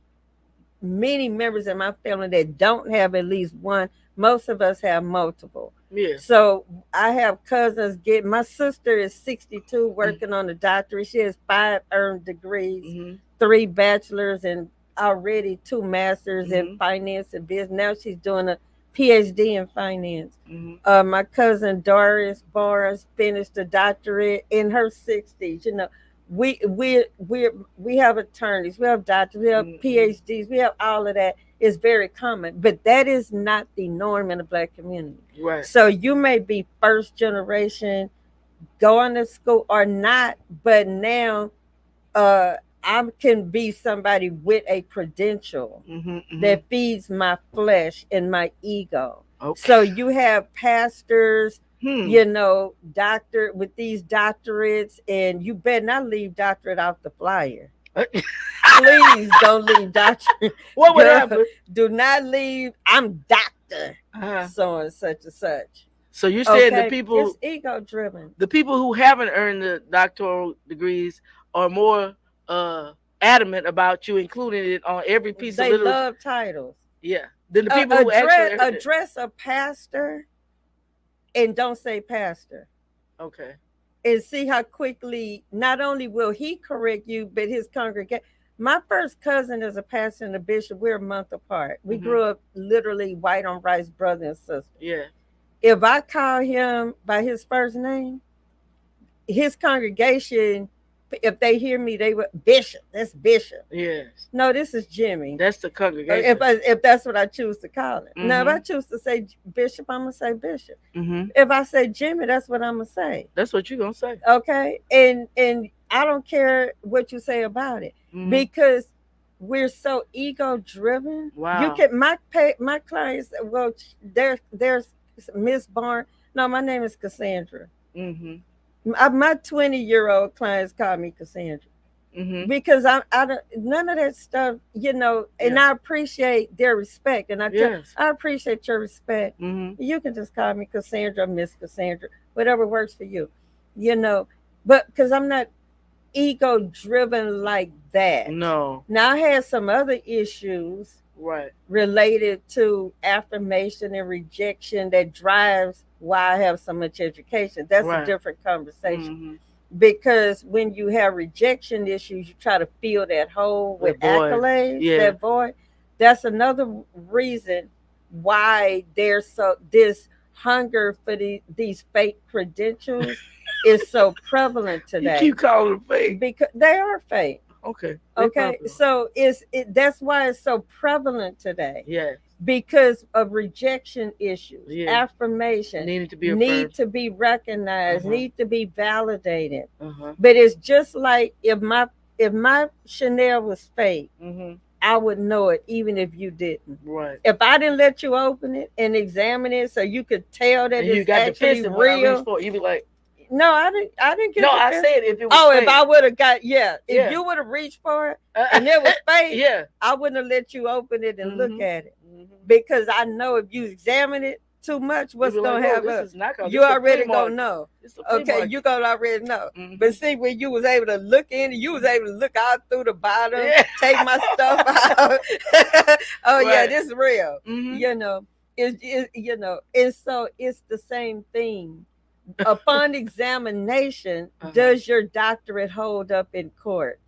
many members in my family that don't have at least one. Most of us have multiple. Yeah. So I have cousins my sister is 62 working on a doctorate. She has 5 earned degrees, Mm-hmm. 3 bachelors, and already 2 masters in Mhm. finance and business. Now she's doing a PhD in finance. Mm-hmm. My cousin Doris Barnes finished a doctorate in her 60s. We have attorneys, we have doctors, we have Mhm. PhDs, we have all of that. It's very common, but that is not the norm in the black community. Right. So you may be first generation going to school or not, but now I can be somebody with a credential that feeds my flesh and my ego. Okay. So you have pastors, Hmm. doctor with these doctorates, and you better not leave doctorate off the flyer. Please don't leave doctorate. What would Girl, happen? do not leave. I'm doctor Uh-huh. so and such and such. So you're saying Okay, it's ego driven. the people who haven't earned the doctoral degrees are more adamant about you including it on every piece of They literature. love titles. Yeah. Than the people who actually earned it. Address a pastor and don't say pastor. Okay. And see how quickly not only will he correct you, but his congregation. My first cousin is a pastor and a bishop. We're a month apart. We grew up literally white on rice, brother and sister. Yeah. If I call him by his first name, his congregation, if they hear me, they would Bishop. That's Bishop. Yes. No, this is Jimmy. That's the congregation. If that's what I choose to call it. Now, if I choose to say Bishop, I'm gonna say Bishop. Mm-hmm. If I say Jimmy, that's what I'm gonna say. That's what you're gonna say. Okay, and I don't care what you say about it because we're so ego driven. Wow. You can my clients. Well, there's Miss Barnes. No, my name is Cassandra. My 20-year-old clients call me Cassandra because I don't none of that stuff, and I appreciate their respect, and I appreciate your respect. You can just call me Cassandra, Miss Cassandra, whatever works for you, but because I'm not ego driven like that. No. Now I had some other issues related to affirmation and rejection that drives why I have so much education. That's a different conversation. Because when you have rejection issues, you try to fill that hole with accolades, that void. That's another reason why there's this hunger for these fake credentials is so prevalent today. You keep calling them fake because they are fake. Okay. Okay. So that's why it's so prevalent today. Yes. Because of rejection issues, affirmation, need to be recognized, need to be validated. But it's just like if my Chanel was fake, I would know it even if you didn't. Right. If I didn't let you open it and examine it so you could tell that it's actually real. You'd be like, no, I didn't get. No, I said if it was. Oh, fake. If I would have got, if you would have reached for it and it was fake, I wouldn't have let you open it and look at it because I know if you examine it too much, what's gonna happen? You already gonna know. Okay, you gonna already know. But see, when you was able to look in, you was able to look out through the bottom, take my stuff out. This is real. And so it's the same thing. Upon examination, does your doctorate hold up in court?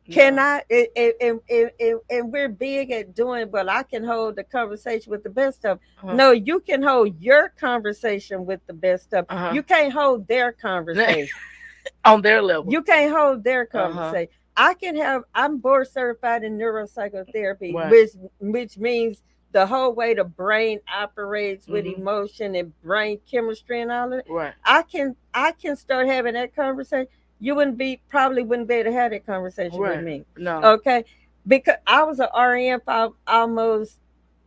Can I? And we're big at doing, well, I can hold the conversation with the best of them. No, you can hold your conversation with the best of them. You can't hold their conversation. On their level. You can't hold their conversation. I'm board certified in neuropsychotherapy, which means the whole way the brain operates with emotion and brain chemistry and all of it. Right. I can start having that conversation. You probably wouldn't be able to have that conversation with me. No. Okay. Because I was an RN for almost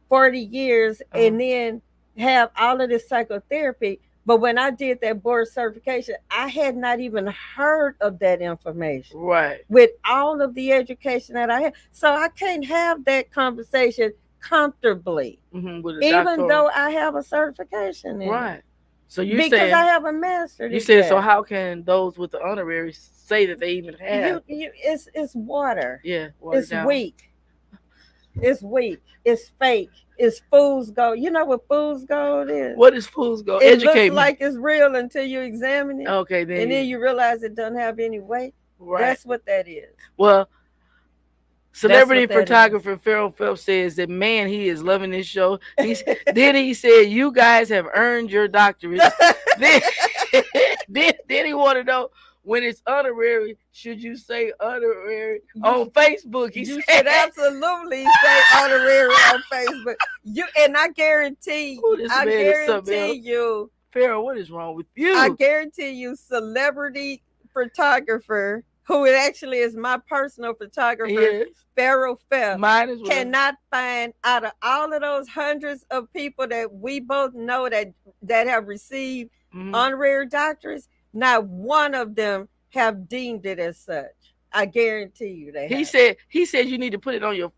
40 years and then have all of this psychotherapy. But when I did that board certification, I had not even heard of that information. Right. With all of the education that I had. So I can't have that conversation comfortably, even though I have a certification in it. So you because I have a master. You said so. How can those with the honorary say that they even have? It's water. Yeah, it's weak. It's weak. It's fake. It's fool's gold. You know what fool's gold is? What is fool's gold? It looks like it's real until you examine it. Okay, then you realize it doesn't have any weight. Right. That's what that is. Well. Celebrity photographer Pharaoh Phelps says that, man, he is loving this show. Then he said, you guys have earned your doctorate. then he want to know, when it's honorary, should you say honorary on Facebook? You should absolutely say honorary on Facebook. And I guarantee you, Pharaoh, what is wrong with you? I guarantee you, celebrity photographer, who it actually is my personal photographer, Yes. Pharaoh Phelps, Mine as well. cannot find out of all of those hundreds of people that we both know that have received honorary doctorates, not one of them have deemed it as such. I guarantee you they He have. said you need to put it on your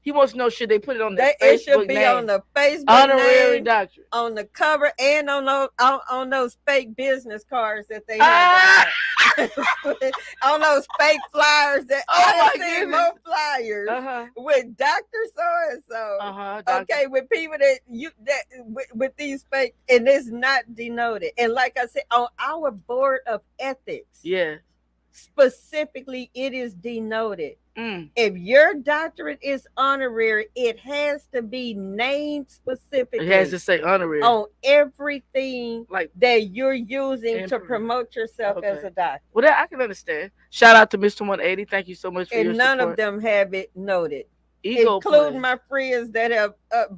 he wants to know, should they put it on their It should Facebook be name? on the Facebook Honorary name, doctorate. on the cover, and on those fake business cards that they have. On those fake flyers that I see more flyers with Dr. So and so. Okay, with people with these fake, and it's not denoted. And like I said, on our board of ethics, yeah, specifically, it is denoted. If your doctorate is honorary, it has to be named specifically. It has to say honorary on everything that you're using to promote yourself as a doctor. Well, that I can understand. Shout out to Mr. 180. Thank you so much for your support. And none of them have it noted, including my friends that have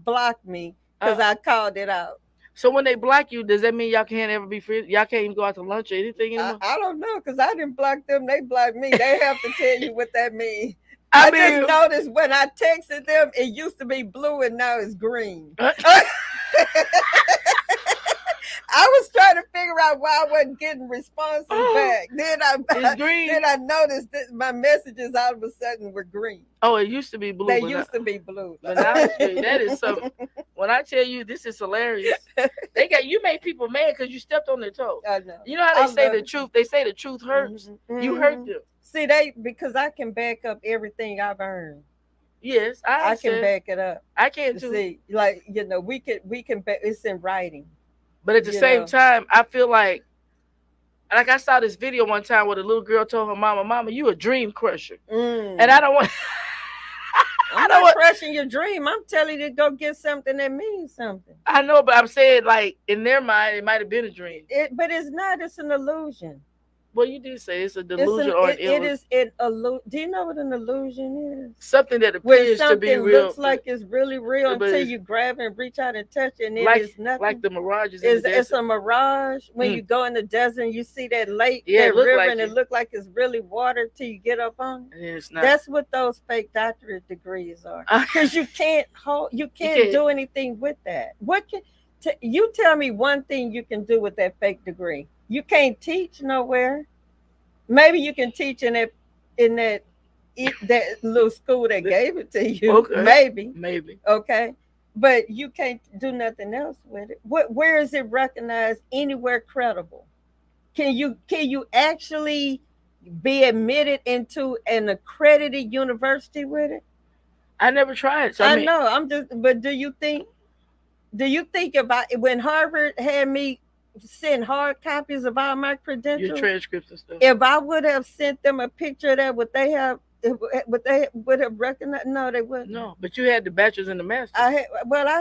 blocked me because I called it out. So when they block you, does that mean y'all can't ever be friends? Y'all can't even go out to lunch or anything anymore? I don't know, because I didn't block them. They blocked me. They have to tell you what that means. I just noticed when I texted them, it used to be blue and now it's green. I was trying to figure out why I wasn't getting responses back. Then I noticed that my messages all of a sudden were green. Oh, it used to be blue. They used to be blue. But now that is something. When I tell you this is hilarious, you made people mad because you stepped on their toes. I know. You know how they say the truth? They say the truth hurts. You hurt them. See, because I can back up everything I've earned. Yes, I can back it up. I can too. See, we can back, it's in writing. But at the same time, I feel like I saw this video one time where the little girl told her mama, you a dream crusher. And I don't want I'm not crushing your dream. I'm telling you to go get something that means something. I know, but I'm saying, like, in their mind, it might have been a dream. But it's not. It's an illusion. Well, you do say it's a delusion or an illusion. It is an illusion. Do you know what an illusion is? Something that appears to be real. Something looks like it's really real until you grab and reach out and touch it, and it is nothing. Like the mirages. It's a mirage. When you go in the desert and you see that lake, that river, and it look like it's really water till you get up on it. It's not. That's what those fake doctorate degrees are. Because you can't do anything with that. You tell me one thing you can do with that fake degree. You can't teach nowhere. Maybe you can teach in that little school that gave it to you. Okay. Maybe. Okay. But you can't do nothing else with it. Where is it recognized anywhere credible? Can you actually be admitted into an accredited university with it? I never tried. So I know. But do you think about it when Harvard had me send hard copies of all my credentials, your transcripts and stuff? If I would have sent them a picture of that, would they have recognized? No, they wouldn't. No, but you had the bachelor's and the master's. I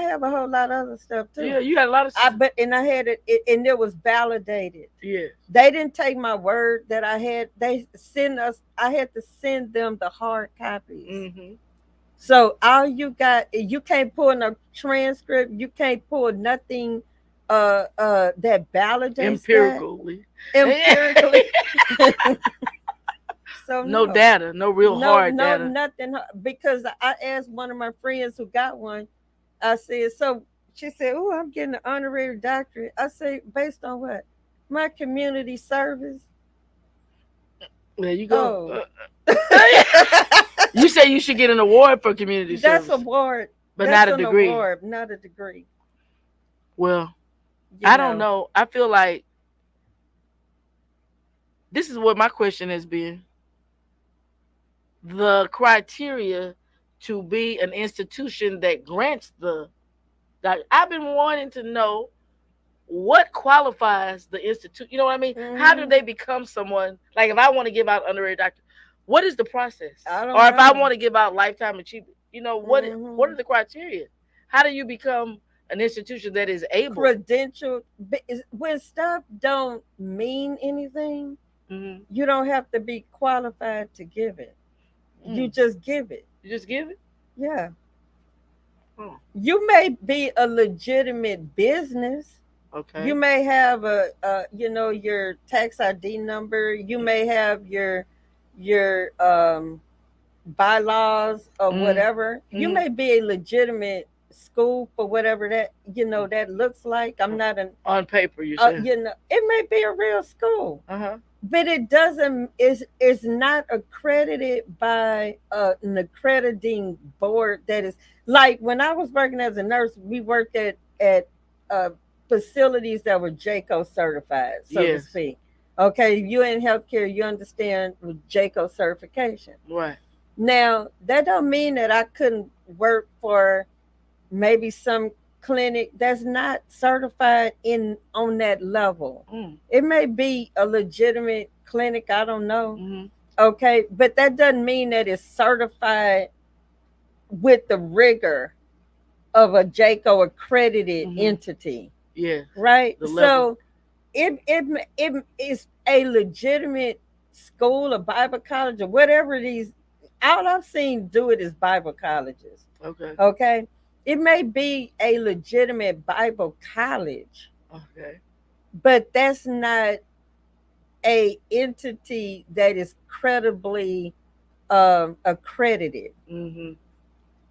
have a whole lot of other stuff too. Yeah, you had a lot of stuff. And I had it, and it was validated. Yes. They didn't take my word that I had. I had to send them the hard copies. Mm-hmm. So all you can't pull no transcript. You can't pull nothing that validates empirically. So no data, no real hard data. No, nothing. Because I asked one of my friends who got one. I said, so she said, "Oh, I'm getting an honorary doctorate." I said, "Based on what? My community service." There you go. Oh. You say you should get an award for community service. That's award, but not a degree. Award, not a degree. Well, I don't know. I feel like this is what my question has been. The criteria to be an institution that grants I've been wanting to know what qualifies the institute. You know what I mean? Mm-hmm. How do they become someone? Like if I want to give out honorary doctorate, what is the process? If I want to give out lifetime achievement, what are the criteria? How do you become an institution that is able? Credential. When stuff don't mean anything, you don't have to be qualified to give it. You just give it. You just give it? Yeah. You may be a legitimate business. Okay. You may have your tax ID number. You may have your bylaws or Mm. whatever. You Mm. may be a legitimate school for whatever that looks like. I'm not an On paper, you're saying. it may be a real school, Uh huh. but it doesn't is not accredited by an accrediting board that is like when I was working as a nurse, we worked at uh, facilities that were JACO certified, so to Yes. speak. Okay, you in healthcare, you understand JACO certification. Right. Now that don't mean that I couldn't work for maybe some clinic that's not certified in on that level. Mm. It may be a legitimate clinic, I don't know. Mm-hmm. Okay, but that doesn't mean that it's certified with the rigor of a JACO accredited Mm-hmm. entity, Yes. right? The level. So it is a legitimate school, a Bible college, or whatever these. All I've seen do it is Bible colleges. Okay. Okay, it may be a legitimate Bible college, Okay. but that's not a entity that is credibly accredited. Mm-hmm.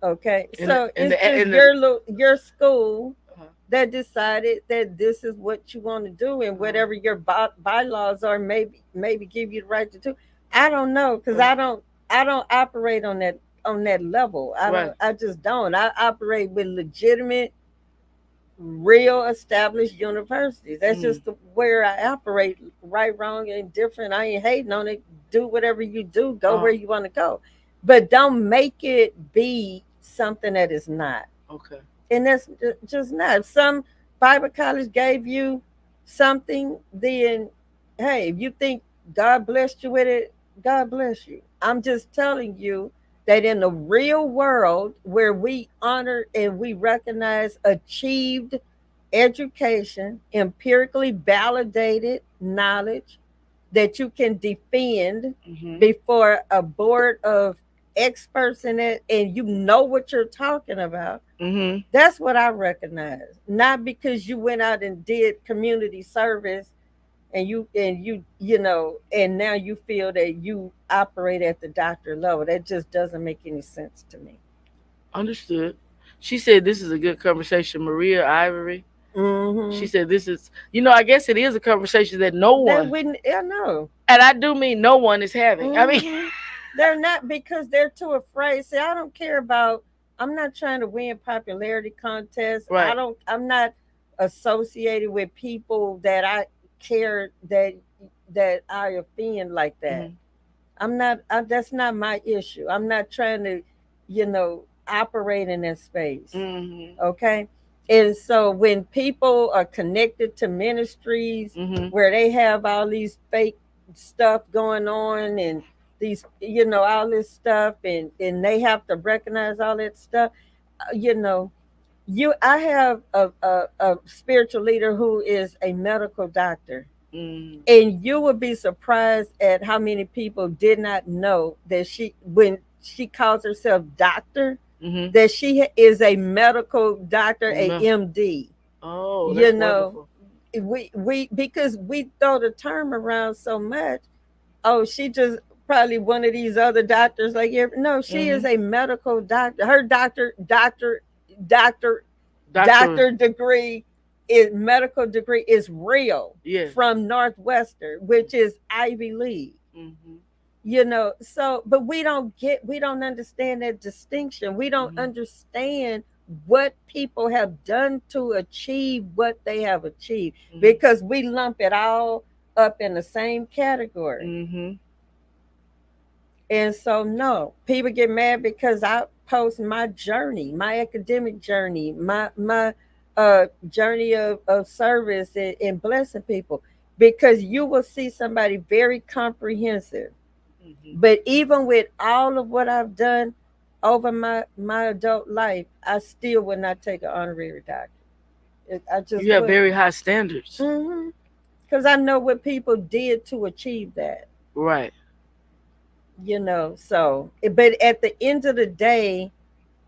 Okay, In the so in it's the just in the. your school Uh-huh. that decided that this is what you want to do, and Uh-huh. whatever your bylaws are, maybe give you the right to do. I don't know because Right. I don't operate on that level. Right. I just don't. I operate with legitimate, real established universities. That's Mm. just where I operate. Right, wrong, and different. I ain't hating on it. Do whatever you do. Go Uh-huh. where you want to go, but don't make it be something that is not. Okay. And that's just not. If some Bible college gave you something, then hey, if you think God blessed you with it, God bless you. I'm just telling you that in the real world where we honor and we recognize achieved education, empirically validated knowledge that you can defend Mm-hmm. before a board of experts in it and you know what you're talking about, Mm-hmm. that's what I recognize. Not because you went out and did community service and and now you feel that you operate at the doctor level. That just doesn't make any sense to me. Understood. She said this is a good conversation. Maria Ivory. She Mm-hmm. said this is, I guess it is a conversation that no That one, wouldn't, I know. and I do mean no one is having. I mean, Mm-hmm. They're not because they're too afraid. See, I don't care about. I'm not trying to win popularity contests. right. I'm not associated with people that I care that I offend like that. Mm-hmm. I'm not. That's not my issue. I'm not trying to, operate in that space. Mm-hmm. Okay. And so when people are connected to ministries Mm-hmm. where they have all these fake stuff going on and these, all this stuff, and they have to recognize all that stuff, uh, you know, I have a spiritual leader who is a medical doctor. Mm-hmm. And you would be surprised at how many people did not know that when she calls herself doctor, Mm-hmm. that she is a medical doctor, a No. MD. Oh, You that's know, wonderful. we because we throw the term around so much. Oh, she just probably one of these other doctors like no, she Mm-hmm. is a medical doctor. Her doctor Doctor. doctor degree is medical degree is real Yes. from Northwestern, which is Ivy League. Mm-hmm. So but we don't understand that distinction. We don't Mm-hmm. understand what people have done to achieve what they have achieved Mm-hmm. because we lump it all up in the same category. Mm-hmm. And so no, people get mad because I post my journey, my academic journey, my journey of service and blessing people, because you will see somebody very comprehensive. Mm-hmm. But even with all of what I've done over my adult life, I still would not take an honorary doctorate. I just You have wouldn't. very high standards. Because I know what people did to achieve that. Right. But at the end of the day,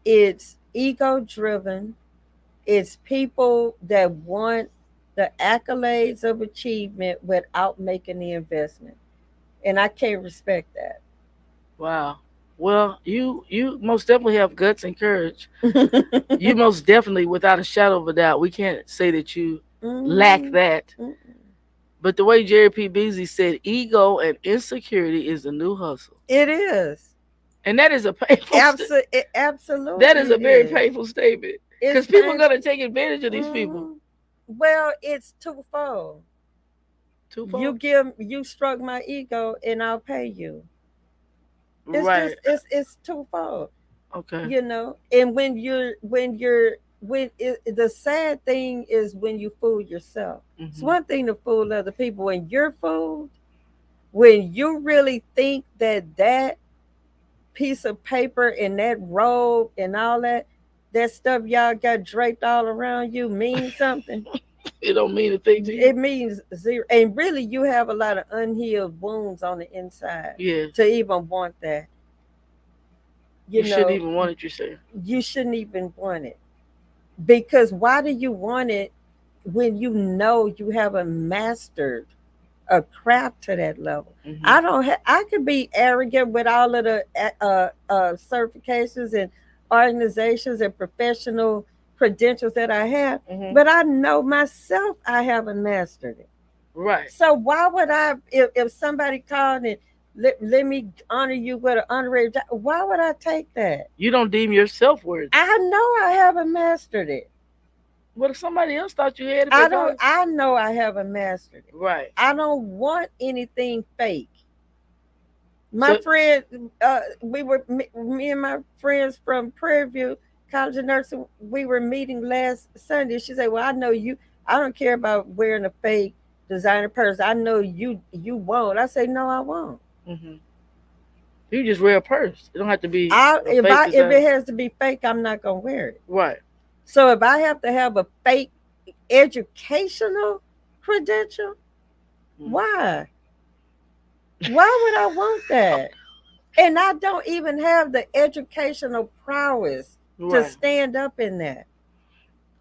it's ego driven. It's people that want the accolades of achievement without making the investment. And I can't respect Wow. Well, you most definitely have guts and courage. You that. most definitely, without a shadow of a doubt, we can't say that you lack Mm, that. mm. But the way Jerry P. Beasley said, ego and insecurity is the new hustle. It is. And that is a painful that is Absolutely a it very is. painful statement. It's Because people are painful. gonna take advantage of these people. Well, it's twofold. You Twofold? you stroke my ego and I'll pay you. It's Right. just it's twofold. Okay. And the sad thing is when you fool yourself. It's Hmm. one thing to fool other people. When you're fooled, when you really think that piece of paper and that robe and all that stuff y'all got draped all around you means something. It don't mean a thing to you. It means zero. And really, you have a lot of unhealed wounds on the inside Yes. to even want that. You You shouldn't know, even want it, you say. you shouldn't even want it. Because why do you want it when you know you haven't mastered a craft to that level? Hmm. I don't I could be arrogant with all of the certifications and organizations and professional credentials that I have, Hmm. but I know myself I haven't mastered it. Right. So why would I, if somebody called and let me honor you with an honorary job, why would I take that? You don't deem yourself worthy. I know I haven't mastered it. What if somebody else thought you had it? They called it? I know I haven't mastered it. Right. I don't want anything fake. My So friend, me and my friends from Prairie View College of Nursing, we were meeting last Sunday. She said, "Well, I know you. I don't care about wearing a fake designer purse. I know you won't." I say, "No, I won't. hmm you just wear a purse. It don't have to be I a fake if design. it has to be fake, I'm not gonna wear it. Right. So if I have to have a fake educational credential, Mhm. why? Why would I want that? And I don't even have the educational prowess to Right. stand up in that.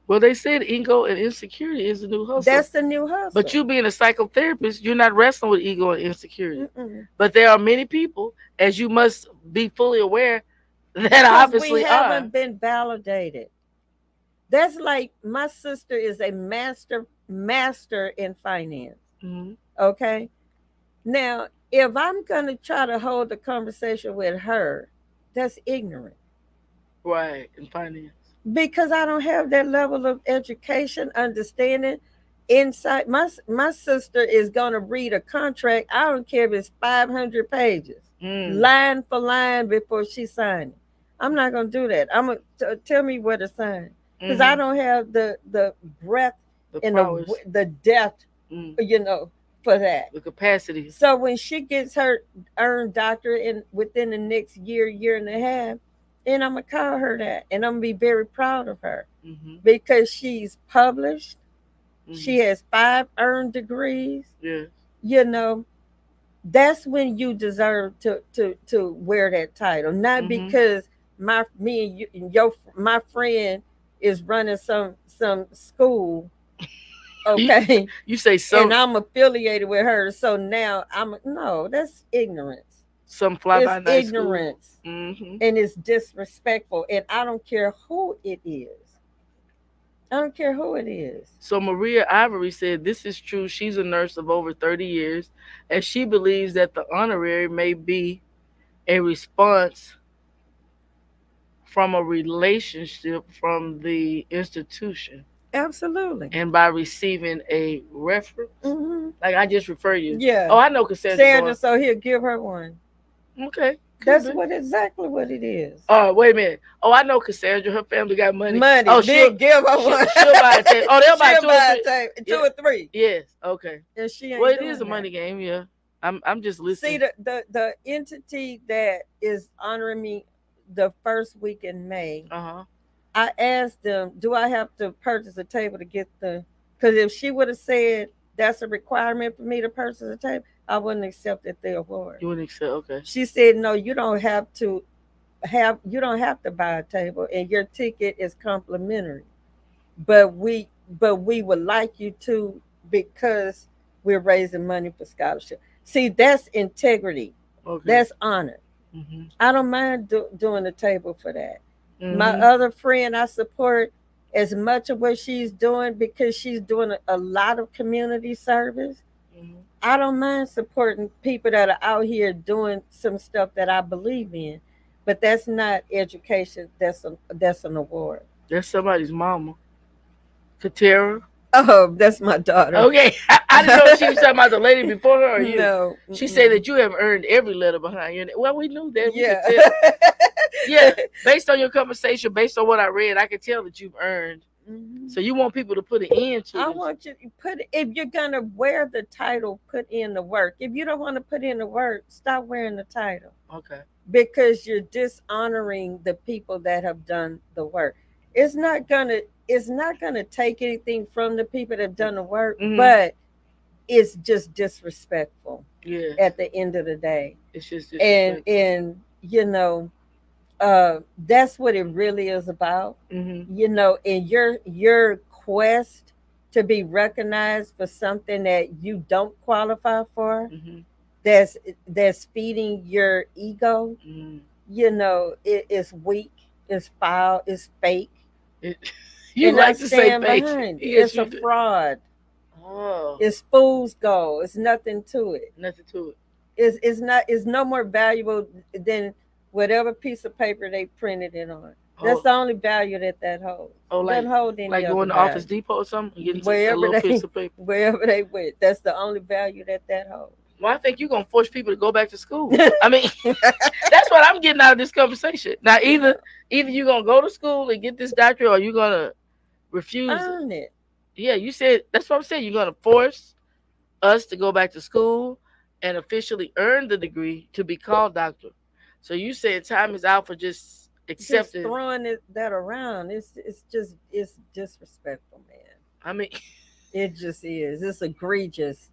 Well, they said ego and insecurity is the new hustle. That's the new But hustle. you being a psychotherapist, you're not wrestling with ego and insecurity. Mm-mm. But there are many people, as you must be fully aware, that Because we obviously are. haven't been validated. That's like my sister is a master in finance. Hmm. Okay. Now, if I'm gonna try to hold a conversation with her, that's ignorant. Right. In finance. Because I don't have that level of education, understanding, insight. My sister is gonna read a contract. I don't care if it's 500 pages, Mm. line for line before she signs it. I'm not gonna do that. I'm gonna tell me where to sign because I Hmm. don't have the breadth The and prowess. the depth, Mm. for that. The capacity. So when she gets her earned doctorate in within the next year and a half, then I'm gonna call her that, and I'm gonna be very proud of her Hmm. because she's published. She Hmm. has 5 earned degrees. Yeah. You know, that's when you deserve to wear that title, not Hmm. because me and my friend is running some school, You, okay, you say and some I'm affiliated with her. So now I'm no, that's ignorance. some fly It's by night school. ignorance Hmm. and it's disrespectful. And I don't care who it is. I don't care who it is. So Maria Ivory said this is true. She's a nurse of over 30 years, and she believes that the honorary may be a response from a relationship from the institution, Absolutely. and by receiving a reference, Hmm. like I just refer you. Yeah. Oh, I know Cassandra Sandra, going. so he'll give her one. Okay, could That's be. what exactly what it is. Oh, wait a minute. Oh, I know Cassandra. Her family got money. Money. Oh, Then give her she'll, one. she'll buy a tape. Oh, they'll buy She'll two or buy three. a tape, two Yeah. or three. Yes. Okay. And she Well, ain't it is a doing that. money game. Yeah. I'm just See listening. the entity that is honoring me the first week in May. Uh huh. I asked them, do I have to purchase a table to get the? Because if she would have said that's a requirement for me to purchase a table, I wouldn't accept the award. You wouldn't accept. Okay. She said, no, you don't have to buy a table, and your ticket is complimentary. But but we would like you to because we're raising money for scholarship. See, that's integrity. Okay. That's honor. Mm-hmm. I don't mind doing the table for that. My Mm-hmm. other friend, I support as much of what she's doing because she's doing a lot of community service. Mm-hmm. I don't mind supporting people that are out here doing some stuff that I believe in, but that's not education. That's an award. That's somebody's mama. Katera. Oh, that's my daughter. Okay. I didn't know if she was talking about the lady before her or you. No. She said that you have earned every letter behind your name. Well, we knew that. We Yeah. could tell. Yeah. Based on your conversation, based on what I read, I could tell that you've earned. Mhm. So you want people to put an end to I this. want you to put if you're gonna wear the title, put in the work. If you don't want to put in the work, stop wearing the title Okay. because you're dishonoring the people that have done the work. It's not gonna it's not gonna take anything from the people that have done the work, Mhm. but it's just disrespectful Yeah. at the end of the day. It's just And you know, that's what it really is about. Mm-hmm. You know, in your quest to be recognized for something that you don't qualify for, Mm-hmm. that's feeding your ego. Mm-hmm. You know, it is weak, it's foul, it's fake, It, you and I like to say stand fake. behind it. Yes, It's a you do. fraud. Oh, It's fool's gold. It's nothing to it. nothing to it. It's no more valuable than whatever piece of paper they printed it on. That's Oh, the only value that holds. oh, It doesn't hold any like other going to Office value. Depot or something, and getting a Wherever little they piece of paper. wherever they went, that's the only value that holds. Well, I think you're gonna force people to go back to school. I mean, that's what I'm getting out of this conversation. Now, either you're gonna go to school and get this doctorate, or you're gonna refuse it. Earn it. Yeah, you said that's what I'm saying. You're gonna force us to go back to school and officially earn the degree to be called doctor. So you said time is out for just Just accepting. throwing that around. It's disrespectful, man. I mean, It just is. It's egregious.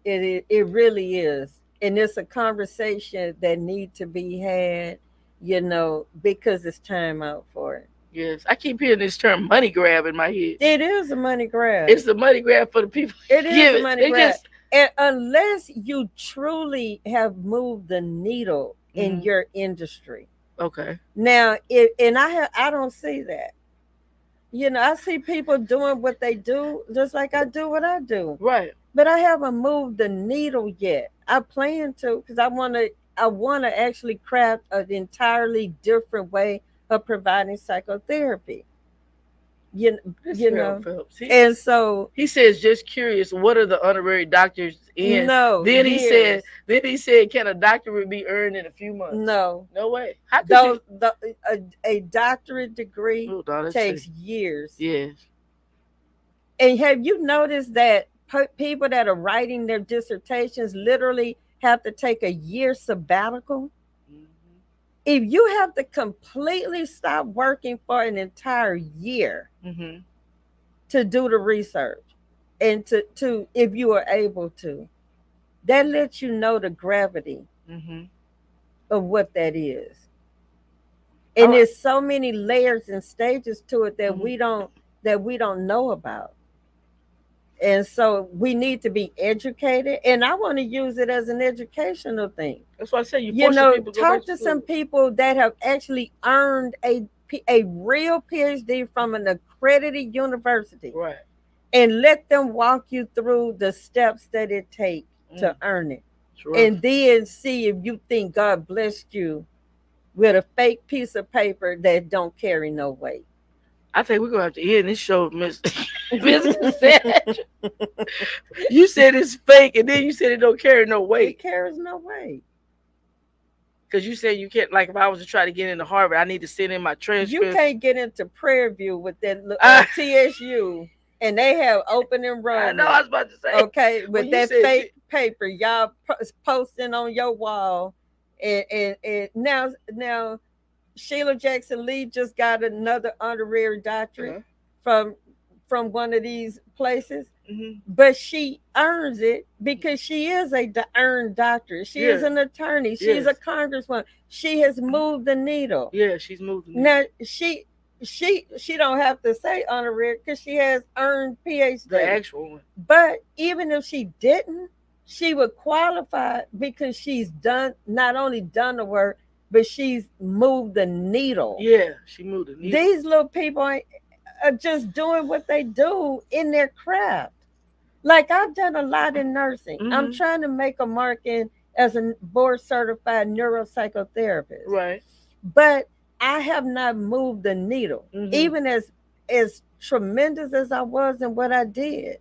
It really is, and it's a conversation that need to be had. You know, because it's time out for it. yes, I keep hearing this term "money grab" in my head. It is a money grab. It's the money grab for the people. It is Give a it. money They grab. just And unless you truly have moved the needle in Mhm. your industry. okay. Now, I don't see that. You know, I see people doing what they do just like I do what I do. Right. But I haven't moved the needle yet. I plan to because I want to actually craft an entirely different way of providing psychotherapy. You, This you Harold know. Phelps. And so He says, just curious, what are the honorary doctors in? no, Then he years. said, can a doctorate be earned in a few months? No. No way. How could Those you? a doctorate degree Oh, no, takes years. yes. And have you noticed that people that are writing their dissertations literally have to take a year sabbatical? Mhm. If you have to completely stop working for an entire year Mhm. to do the research and to if you are able to, that lets you know the gravity Mhm. of what that is. And Alright. there's so many layers and stages to it that Mhm. we don't know about. And so we need to be educated. And I want to use it as an educational thing. That's why I say you You forcing know, people to go talk back to school. some people that have actually earned a real PhD from an accredited university Right. and let them walk you through the steps that it takes to earn it. Sure. And then see if you think God blessed you with a fake piece of paper that don't carry no weight. I think we're gonna have to end this show, Miss Miss Cassandra. You said it's fake, and then you said it don't carry no It weight. carries no weight. Because you said you can't. Like if I was to try to get into Harvard, I need to send in my You transcript. can't get into Prairie View with that TSU, and they have open I enrollment. know. I was about to say. Okay, When with you that said fake paper, y'all posting on your wall, and now Sheila Jackson Lee just got another honorary doctorate from one of these places, Mhm. but she earns it because she is a earned doctor. She is Yeah. an attorney. She's Yes. a congresswoman. She has moved the needle. Yeah, she's moving. Now she don't have to say honorary because she has earned PhD. The actual one. But even if she didn't, she would qualify because she's done not only done the work, but she's moved the needle. Yeah, she moved the needle. These little people are just doing what they do in their craft. Like I've done a lot in nursing. I'm Mhm. trying to make a mark in as a board certified neuropsychotherapist. Right. But I have not moved the needle. Mhm. Even as tremendous as I was in what I did,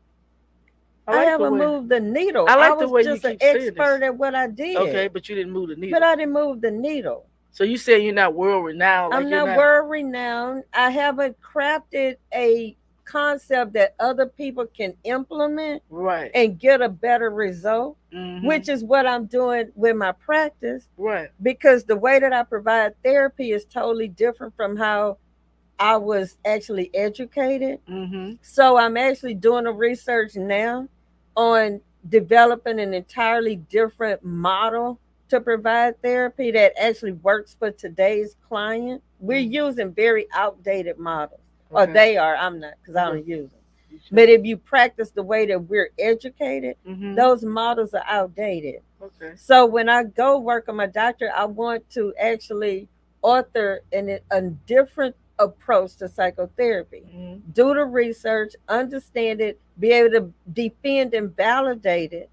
I I like the haven't way moved the needle. I I like the was way you just an keep saying this. expert at what I did. Okay, but you didn't move the But needle. I didn't move the needle. So you saying you're not world renowned, like I'm you're not not. world renowned. I haven't crafted a concept that other people can implement Right. and get a better result, which Mhm. is what I'm doing with my practice. Right. Because the way that I provide therapy is totally different from how I was actually educated. Mhm. So I'm actually doing a research now on developing an entirely different model to provide therapy that actually works for today's client. We're Mhm. using very outdated models, or Okay. they are. I'm not because I Okay. don't use them. You But said. if you practice the way that we're educated, Mhm. those models are outdated. Okay. So when I go work on my doctorate, I want to actually author a different approach to psychotherapy. Mhm. Do the research, understand it, be able to defend and validate it.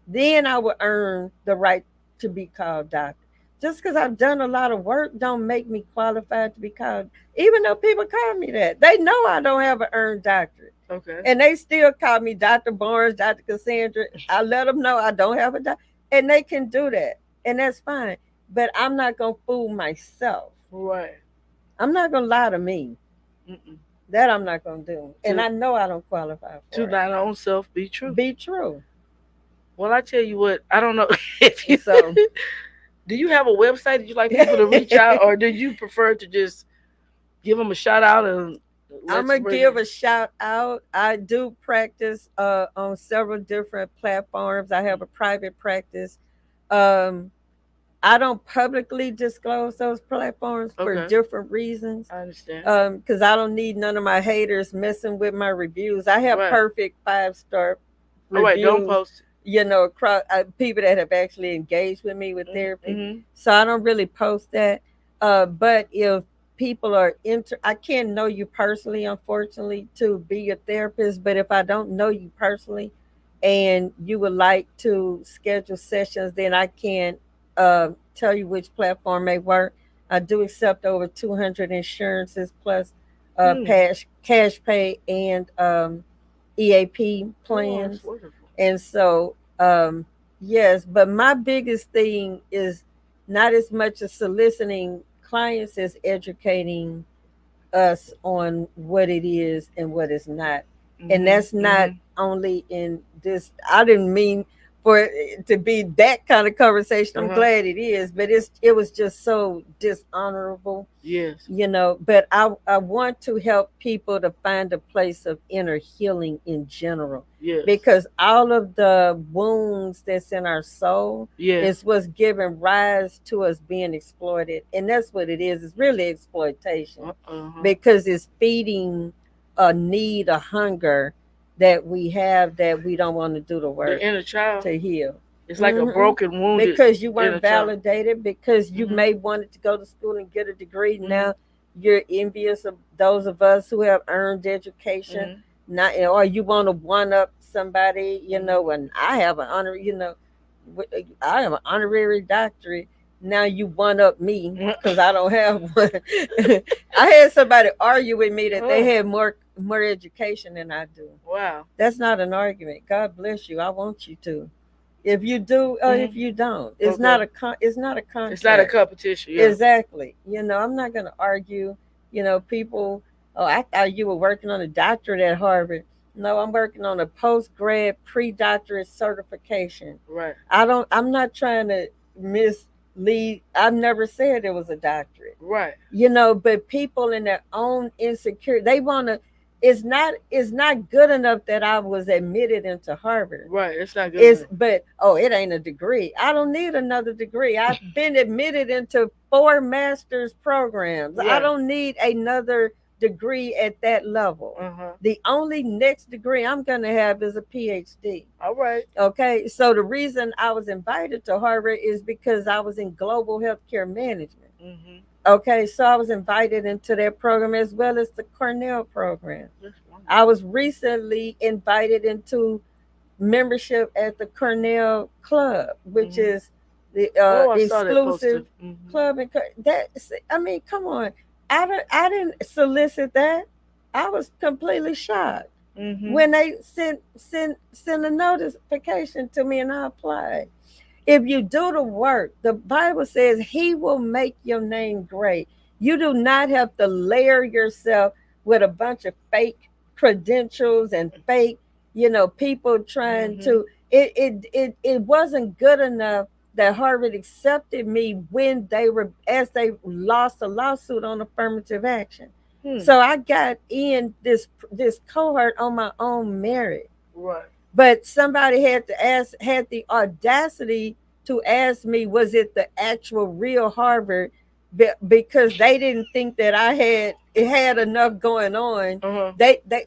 Then I will earn the right to be called doctor. Just because I've done a lot of work don't make me qualified to be called. Even though people call me that, they know I don't have an earned doctorate. Okay. And they still call me Dr. Barnes, Dr. Cassandra. I let them know I don't have a doctor. And they can do that. And that's fine. But I'm not going to fool myself. Right. I'm not going to lie to me. Mm-mm. That I'm not going to do. And To I know I don't qualify to for it. thine own self be true. Be true. Well, I tell you what, I don't know if you So do you have a website that you like people to reach out, or do you prefer to just give them a shout out and I'm let's gonna bring give it? a shout out. I do practice on several different platforms. I have a private practice. Um, I don't publicly disclose those platforms for Okay, different reasons. I understand. Because I don't need none of my haters messing with my reviews. I have Right. perfect 5-star All right, don't reviews. post Across people that have actually engaged with me with it. therapy. Mm-hmm. So I don't really post that. But if people are I can't know you personally, unfortunately, to be a therapist. But if I don't know you personally, and you would like to schedule sessions, then I can tell you which platform may work. I do accept over 200 insurances plus Hmm. cash pay and EAP Oh, that's plans. wonderful. And so, yes, but my biggest thing is not as much as soliciting clients as educating us on what it is and what it's not. And Mm-hmm. that's not Mm-hmm. only in this, I didn't mean for it to be that kind of conversation. Uh I'm huh. glad it is, but it was just so dishonorable, Yes. but I want to help people to find a place of inner healing in general, Yes. because all of the wounds that's in our soul Yes. is what's giving rise to us being exploited. And that's what it is. It's really exploitation, Uh-huh. because it's feeding a need, a hunger that we have, that we don't want to do the The work inner child. to heal. It's like a Hmm. broken, wounded Because you inner weren't child. validated, because you Mm-hmm. may wanted to go to school and get a degree. Mm-hmm. Now you're envious of those of us who have earned education. Mm-hmm. Not, or you want to one up somebody, Mm-hmm. and I have an honor, I have an honorary doctorate. Now you one up me because I don't have one. I had somebody argue with me that they Oh, had more education than I do. wow. That's not an argument. God bless you. I want you to. If you do or if Mm-hmm. you don't, Okay. it's not a It's not a contract. competition. Yeah. Exactly. I'm not going to argue. People. Oh, I thought you were working on a doctorate at Harvard. No, I'm working on a post grad pre-doctorate certification. Right. I'm not trying to mislead. I've never said it was a doctorate. Right. But people in their own insecurity, they want to. It's not good enough that I was admitted into Harvard. Right. It's not good It's enough. but oh, it ain't a degree. I don't need another degree. I've been admitted into 4 master's programs. I Right. don't need another degree at that level. Uh-huh. The only next degree I'm going to have is a PhD. All right. Okay, so the reason I was invited to Harvard is because I was in global healthcare management. Mm-hmm. Okay, so I was invited into that program as well as the Cornell program. That's wonderful. I was recently invited into membership at the Cornell Club, which Mhm. is the Oh, I saw that exclusive poster. Mm-hmm. club. And that, I mean, come on, I didn't solicit that. I was completely shocked Mm-hmm. when they sent a notification to me, and I applied. If you do the work, the Bible says He will make your name great. You do not have to layer yourself with a bunch of fake credentials and fake, people trying Mm-hmm. to. It wasn't good enough that Harvard accepted me when they lost a lawsuit on affirmative action. Hmm. So I got in this cohort on my own merit. Right. But somebody had the audacity to ask me, was it the actual real Harvard? Because they didn't think that it had enough going on. Uh-huh.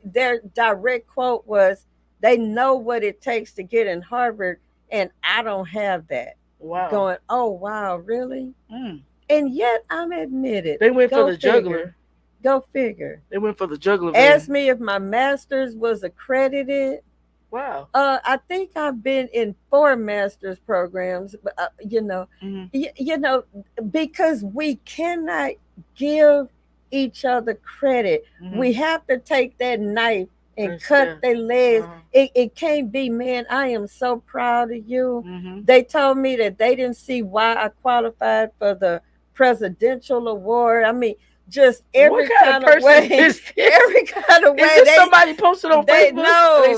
Their direct quote was, they know what it takes to get in Harvard, and I don't have that. Wow. Going, oh wow, really? Mm. And yet I'm admitted. They went Go for the figure. juggler. Go figure. They went for the juggler. Ask me if my master's was accredited. Wow. I think I've been in 4 master's programs, but Mm-hmm. because we cannot give each other credit. Mm-hmm. We have to take that knife and That's cut fair. their legs. Uh-huh. It can't be, man. I am so proud of you. Mm-hmm. They told me that they didn't see why I qualified for the presidential award. I mean, just every What kind of person way. is this? Every kind of way. Is this somebody posted on Facebook?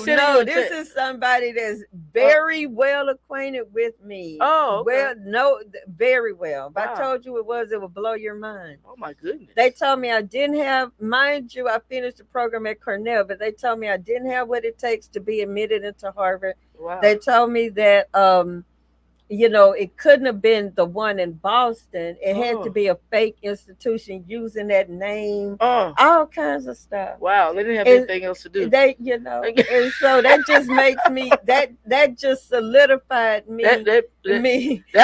No, this is somebody that's very well acquainted with me. Oh, okay. Well, no, very well. If Wow. I told you it would blow your mind. Oh my goodness. They told me I didn't have, mind you, I finished the program at Cornell, but they told me I didn't have what it takes to be admitted into Harvard. Wow. They told me that it couldn't have been the one in Boston. It had to be a fake institution using that name. All kinds of stuff. Wow, they didn't have anything else to do. They, and so that just makes me that just solidified me. That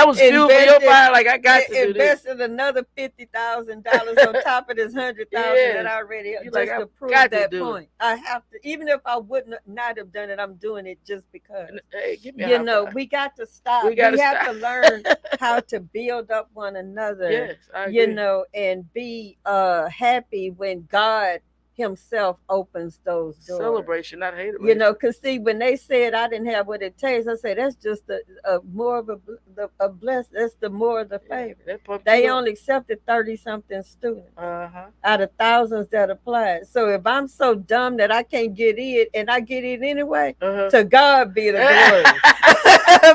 was fuel for your fire. Like, I got to do this. Invested another $50,000 on top of this $100,000 that I already just like, to prove got that to point. I have to, even if I would not have done it, I'm doing it just because. Hey, give me a high five. We got to stop. We We have to learn how to build up one another. Yes, I agree. And be happy when God Himself opens those doors. Celebration, not hate. Because see, when they said I didn't have what it takes, I said that's just more of a blessing. That's the more of the favor. They only accepted 30-something students out of thousands that applied. So if I'm so dumb that I can't get in, and I get in anyway, to God be the glory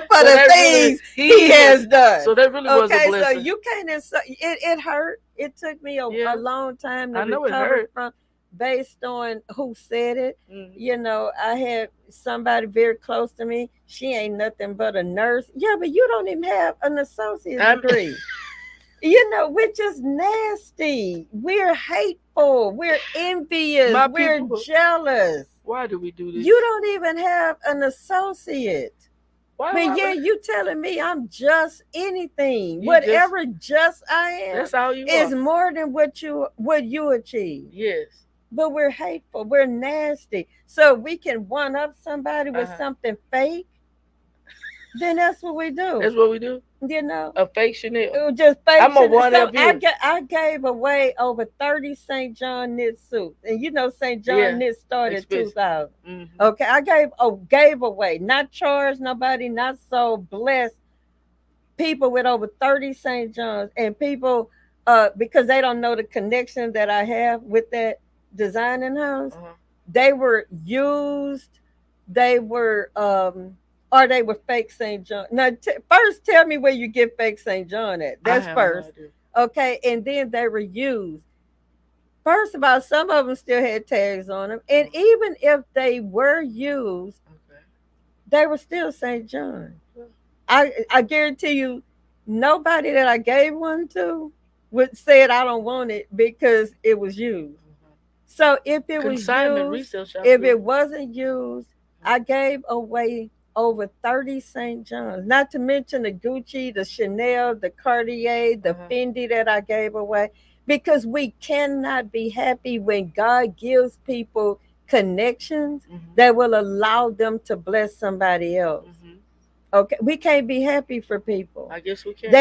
for the things He has done. So that really was a blessing. Okay, so you can't. It hurt. It took me a long time to recover from. Based on who said it. Mm-hmm. I had somebody very close to me. She ain't nothing but a nurse. Yeah, but you don't even have an associate degree. We're just nasty. We're hateful. We're envious. We're jealous. Why do we do this? You don't even have an associate. But you telling me I'm just anything. Whatever just I am, that's how you is more than what you achieve. Yes. But we're hateful. We're nasty. So we can one up somebody with something fake. Then that's what we do. That's what we do. A fake Chanel. It was just fake. I'm a one up you. I gave away over 30 St. John knit suits, and St. John knit started 2000. Mm-hmm. Okay, I gave away, not charged nobody, not sold, blessed people with over 30 St. John's, and people because they don't know the connection that I have with that designing house. They were used. They were or they were fake St. John. Now, first tell me where you get fake St. John at. That's first. Okay, and then they were used. First of all, some of them still had tags on them, and even if they were used, Okay. they were still St. John. I guarantee you, nobody that I gave one to would said I don't want it because it was used. So if it was Consignment used, resale shop. if it wasn't used, I gave away over 30 St. John's, not to mention the Gucci, the Chanel, the Cartier, the Fendi that I gave away. Because we cannot be happy when God gives people connections that will allow them to bless somebody else. Okay, we can't be happy for people. I guess we can.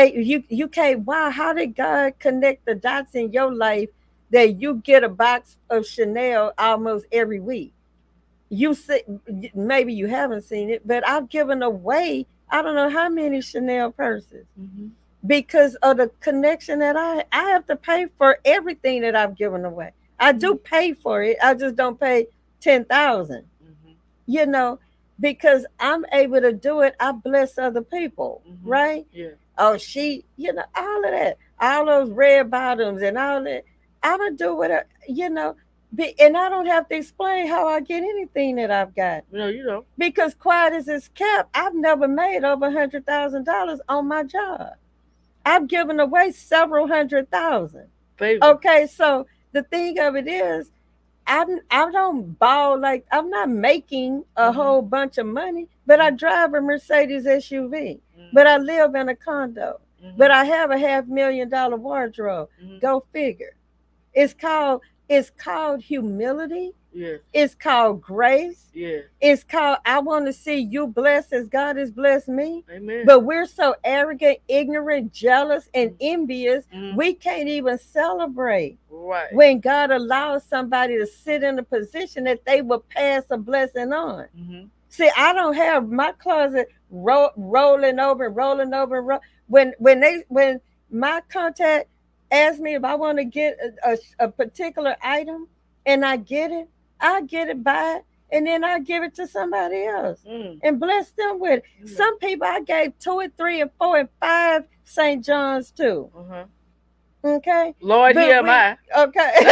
You can't. Wow, how did God connect the dots in your life that you get a box of Chanel almost every week? You see, maybe you haven't seen it, but I've given away I don't know how many Chanel purses because of the connection that I have to pay for everything that I've given away. I do pay for it. I just don't pay 10,000. You know, because I'm able to do it. I bless other people, right? Yeah. Oh, all of that, all those red bottoms and all that. I'm gonna do whatever, and I don't have to explain how I get anything that I've got. No, you don't. Because quiet as it's kept, I've never made over $100,000 on my job. I've given away several hundred thousand. Favor. Okay, so the thing of it is, I don't ball like I'm not making a whole bunch of money, but I drive a Mercedes SUV, but I live in a condo, but I have a $500,000 wardrobe. Go figure. It's called humility. Yeah. It's called grace. Yeah. It's called I want to see you blessed as God has blessed me. Amen. But we're so arrogant, ignorant, jealous, and envious, we can't even celebrate. Right. When God allows somebody to sit in a position that they will pass a blessing on. See, I don't have my closet rolling over and rolling over and when my contact asks me if I want to get a particular item and I get it, buy it, and then I give it to somebody else and bless them with it. Some people I gave 2 and 3 and 4 and 5 St. John's to. Okay. Lord, here am I. Okay.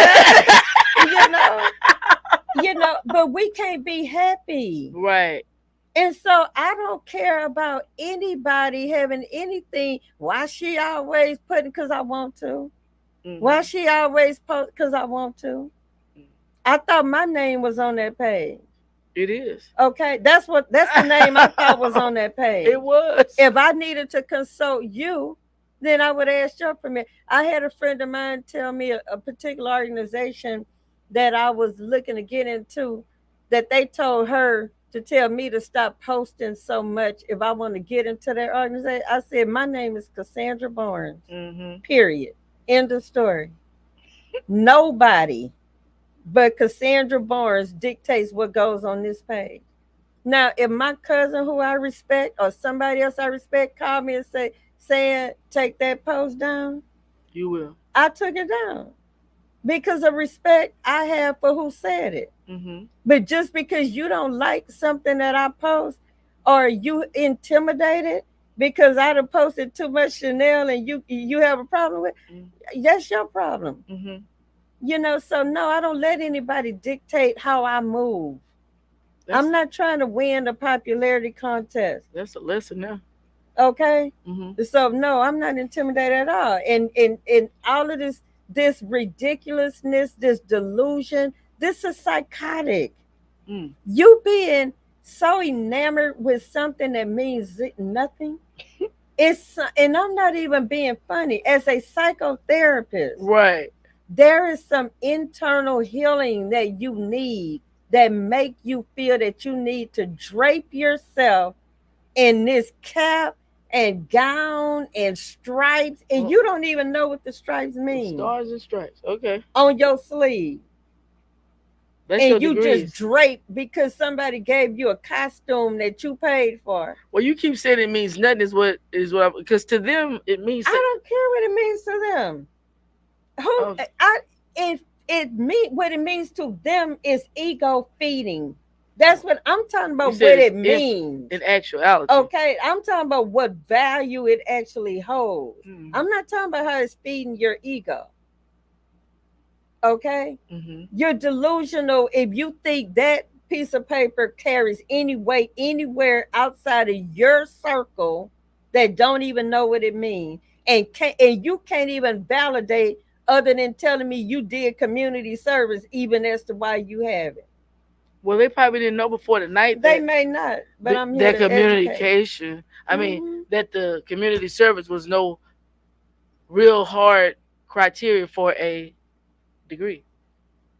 But we can't be happy. Right. And so I don't care about anybody having anything. Why she always putting because I want to? Why she always post because I want to? I thought my name was on that page. It is. Okay, that's the name I thought was on that page. It was. If I needed to consult you, then I would ask your permission. I had a friend of mine tell me a particular organization that I was looking to get into, that they told her to tell me to stop posting so much if I want to get into their organization. I said, my name is Cassandra Barnes, period. End of story. Nobody but Cassandra Barnes dictates what goes on this page. Now, if my cousin who I respect or somebody else I respect called me and saying take that post down, you will. I took it down because of respect I have for who said it. But just because you don't like something that I post, or you intimidated because I done posted too much Chanel and you have a problem with, that's your problem. So no, I don't let anybody dictate how I move. I'm not trying to win the popularity contest. That's a lesson now. Okay. So no, I'm not intimidated at all. And all of this ridiculousness, this delusion, this is psychotic. You being so enamored with something that means nothing. And I'm not even being funny. As a psychotherapist, right, there is some internal healing that you need that make you feel that you need to drape yourself in this cap and gown and stripes, and you don't even know what the stripes mean. Stars and stripes, okay. On your sleeve. That's and your you degrees. Just drape because somebody gave you a costume that you paid for. Well, you keep saying it means nothing is what because to them it means. I don't care what it means to them. What it means to them is ego feeding. That's what I'm talking about. What it means in actuality. Okay, I'm talking about what value it actually holds. I'm not talking about how it's feeding your ego. Okay? Mhm. You're delusional if you think that piece of paper carries any weight anywhere outside of your circle that don't even know what it means. And you can't even validate other than telling me you did community service even as to why you have it. Well, they probably didn't know before the night They may not, but I'm here that to educate. communication. I mean, Hmm. that the community service was no real hard criteria for a degree,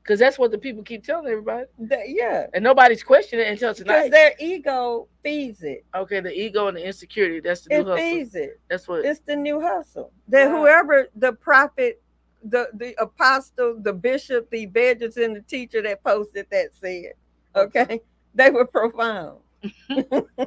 because that's what the people keep telling everybody, Yeah, and nobody's questioning it until because tonight. their ego feeds it. Okay, the ego and the insecurity. That's the new It hustle. feeds it. That's what. It's the new hustle. That Wow. whoever the prophet, the apostle, the bishop, the evangelist, and the teacher that posted that said, Okay. okay, they were profound.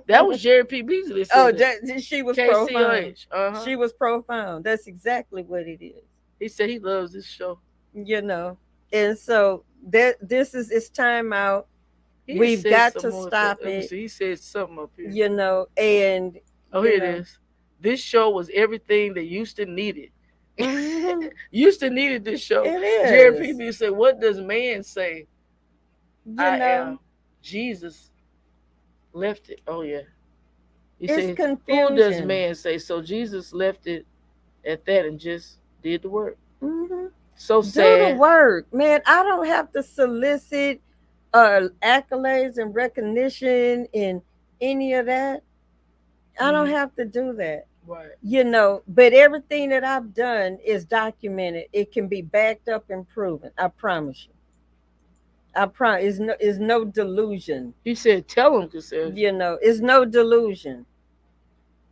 That was Jerry P. Beasley that Oh, said that. she was profound. KCOH. Uh huh. She was profound. That's exactly what it is. He said he loves this show. You know, and so that this is it's time out. He has We've said got some to more. stop Let me it. see. He said something up here. You know, and Oh, you here it know, is. This show was everything that Houston needed. mhm, Houston needed this show. it Jerry is. P. said, "What does man say? You I know, am." Jesus left it. Oh yeah. He it's said, "Who does confusion. man say?" So Jesus left it at that and just did the work. Hmm. So Do the sad. work, man. I don't have to solicit accolades and recognition and any of that. I don't Mhm. have to do that. Right. You know, but everything that I've done is documented. It can be backed up and proven. I promise you. I promise. It's no delusion. He said, "Tell him, Cassandra. You know, it's no delusion.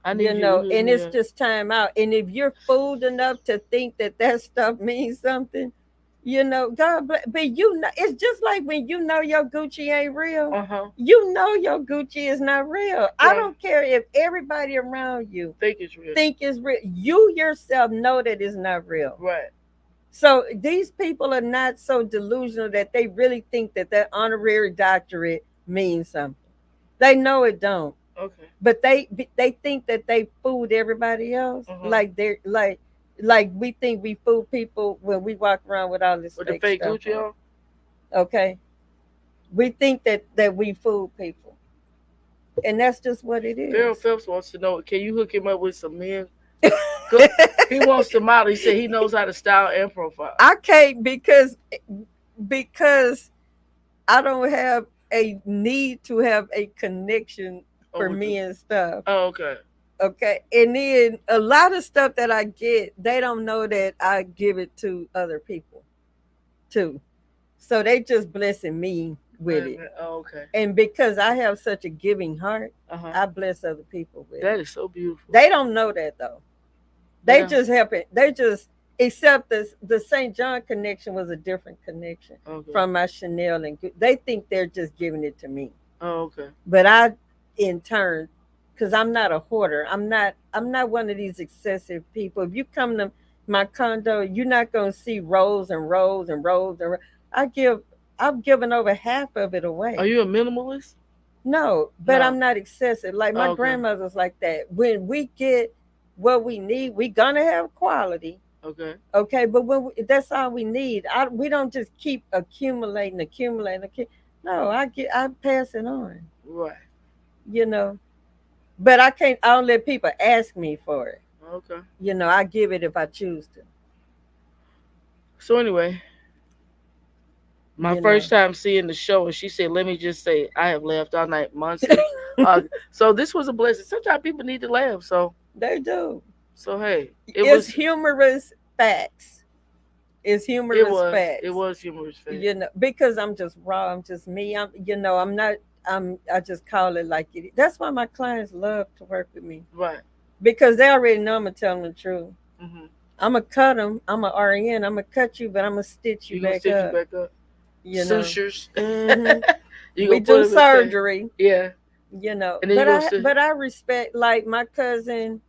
I You need you to know, hook and me it's up." just time out. And if you're fooled enough to think that that stuff means something, you know, God, but you know, it's just like when you know your Gucci ain't real. Uh huh. You know your Gucci is not real. I Right. don't care if everybody around you Think it's real. think it's real. You yourself know that it's not real. Right. So these people are not so delusional that they really think that that honorary doctorate means something. They know it don't, Okay. but they think that they fooled everybody else. Uh huh. Like they're like we think we fool people when we walk around with all this With the fake fake stuff Gucci on. on. Okay, we think that we fool people, and that's just what it Farrell is. Phelps wants to know, can you hook him up with some men? He wants to model. He said he knows how to style and profile. I can't because I don't have a need to have a connection Oh, for with the, me and stuff. oh, okay. Okay. And then a lot of stuff that I get, they don't know that I give it to other people too. So they just blessing me with it. Oh, okay. And because I have such a giving heart, Uh huh. I bless other people with That it. is so beautiful. They don't know that though. They Yeah. just help it. They just except the St. John connection was a different connection Okay. from my Chanel and they think they're just giving it to me. Oh, okay. But I in turn, because I'm not a hoarder, I'm not one of these excessive people. If you come to my condo, you're not gonna see rows and rows and rows and I give I've given over half of it Are away. you a minimalist? No, but No. I'm not excessive. Like my Oh, okay. grandmother's like that. When we get what we need, we gonna have quality. Okay. Okay, but that's all we need. We don't just keep accumulating. No, I pass it on. Right. You know, but I can't. I don't let people ask me for it. Okay. You know, I give it if I choose to. So anyway, my You first know, time seeing the show, and she said, "Let me just say, I have laughed all night, months." So this was a blessing. Sometimes people need to laugh. they do. So hey, It's humorous facts. It's humorous it facts. was humorous. Fact. You know, because I'm just raw. I'm just me. I'm not. I just call it like it. That's why my clients love to work with me Right. because they already know I'm gonna tell them the truth. Mm-hmm. I'm gonna cut them. I'm a RN. I'm gonna cut you, but I'm gonna stitch you You gonna back stitch up. you back up? You know, Sutures. hmm You we gonna put do them in surgery. Yeah. You know, And then you gonna sit. but I respect like my cousin.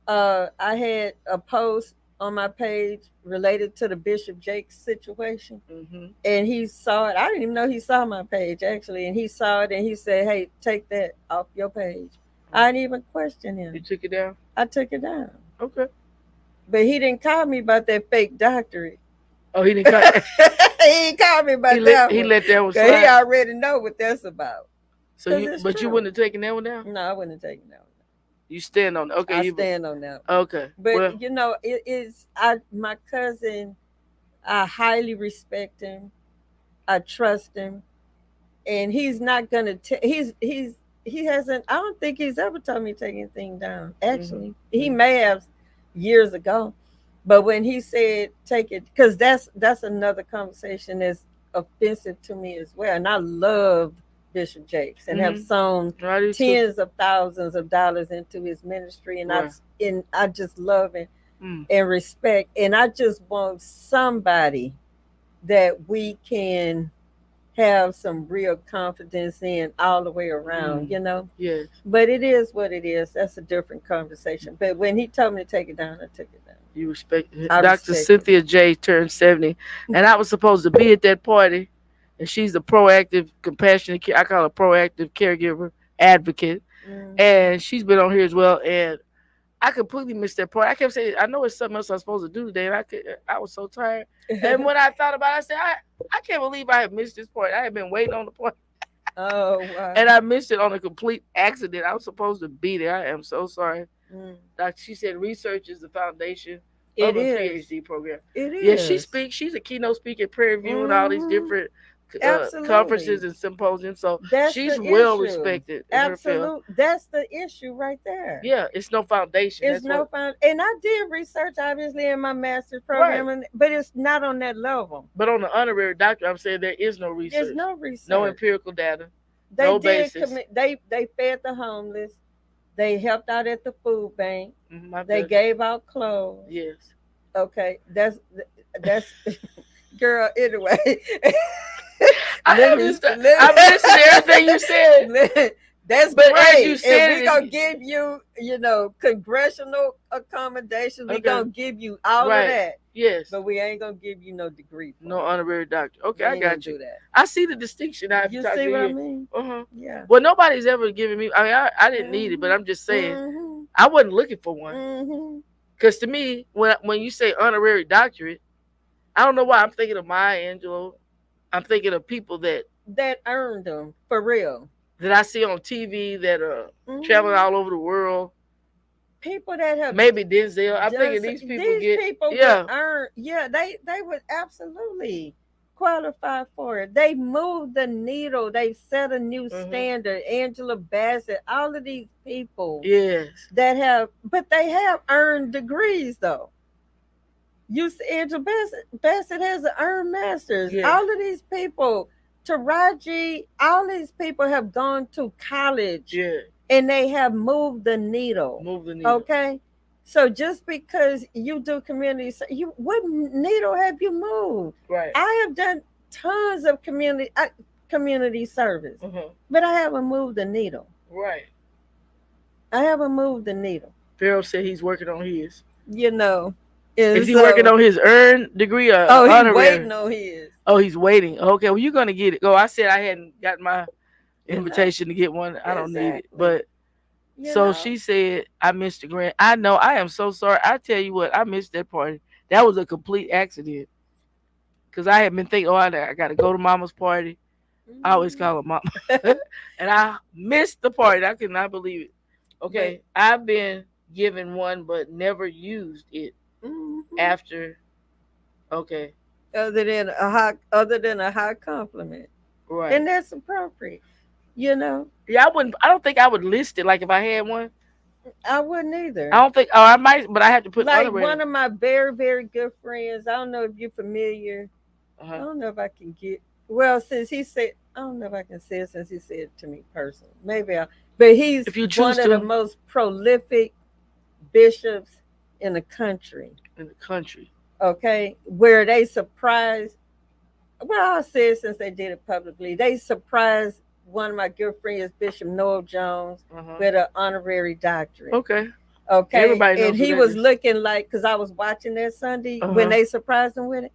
I had a post on my page related to the Bishop Jakes situation, Mm-hmm. and he saw it. I didn't even know he saw my page actually, and he saw it and he said, "Hey, take that off your page." I didn't even question You him. took it down. I took it down, Okay. but he didn't call me about that fake doctorate. Oh, he didn't call. He ain't called me about that He one. let that one 'Cause he slide. already know what that's about. So 'Cause you, it's but you true. wouldn't have taken that one down. No, I wouldn't have taken that one. You stand on it. Okay, I you. stand on that one. Okay. Well. But it is my cousin. I highly respect him. I trust him, and he's not gonna. He hasn't. I don't think he's ever told me to take anything down. Actually, he may have years ago, but when he said take it, because that's another conversation that's offensive to me as well. And I love Bishop Jakes and have sown I do too. tens of thousands of dollars into his ministry, and Right. I just love him and respect, and I just want somebody that we can have some real confidence in all the way around, Yes. But it is what it is. That's a different conversation. But when he told me to take it down, I took it down. You respect it. I Dr. respect Cynthia J turned 70, and I was supposed to be at that party, and she's a proactive, compassionate. I call her proactive caregiver advocate, and she's been on here as well. And I completely missed that part. I kept saying, I know it's something else I'm supposed to do today, and I was so tired. And when I thought about it, I said, I can't believe I had missed this part. I had been waiting on the part. Oh, wow. And I missed it on a complete accident. I was supposed to be there. I am so sorry. She said research is the foundation of a PhD program. It is. Yeah, she speaks. She's a keynote speaker, peer review, and all these different conferences and symposiums. So she's well respected. Absolutely. That's the issue right there. Yeah, it's no foundation. It's no foundation. And I did research, obviously, in my master's program, but it's not on that level. But on the honorary doctorate, I'm saying there is no research. There's no research. No empirical data. They no did basis. They fed the homeless. They helped out at the food bank. They gave out clothes. Yes. Okay. That's girl, anyway. I missed everything you said. That's but great. As you said, we're gonna give you, congressional accommodations. We're gonna give you all of that. Yes. But we ain't gonna give you no degree. No honorary doctor. Okay, I got you. Do that. I see the distinction. You see what I mean? Yeah. Well, nobody's ever given me. I mean, I didn't need it, but I'm just saying, I wasn't looking for one. Because to me, when you say honorary doctorate, I don't know why I'm thinking of Maya Angelou. I'm thinking of people that earned them for real. That I see on TV that are traveling all over the world. People that have maybe Denzel. I'm thinking these people would earn. Yeah, they would absolutely qualify for it. They moved the needle. They set a new standard. Angela Bassett, all of these people. Yes. But they have earned degrees though. You see, Angela Bassett has an earned master's. Yeah. All of these people. Taraji, all these people have gone to college, and they have moved the needle. Okay, so just because you do community, what needle have you moved? Right. I have done tons of community service, but I haven't moved the needle. Right. I haven't moved the needle. Pharaoh said he's working on his. Is he working on his earned degree or honorary? He's waiting on his. Oh, he's waiting. Okay, well, you're going to get it. I said I hadn't got my invitation to get one. I don't need it. But she said, I missed the grant. I know. I am so sorry. I tell you what, I missed that party. That was a complete accident. Because I had been thinking, I got to go to mama's party. I always call her mama. And I missed the party. I could not believe it. Okay, I've been given one but never used it after. Okay. Other than a high compliment, right? And that's appropriate, Yeah, I wouldn't. I don't think I would list it like if I had one. I wouldn't either. I don't think. Oh, I might, but I have to put like one of my very, very good friends. I don't know if you're familiar. I don't know if I can get. Well, since he said, I don't know if I can say it since he said it to me personally. Maybe but he's one of the most prolific bishops in the country. Okay, where they surprised, I said since they did it publicly, they surprised one of my good friends, Bishop Noel Jones, with an honorary doctorate. Okay. Everybody knows and he was looking like, because I was watching that Sunday when they surprised him with it,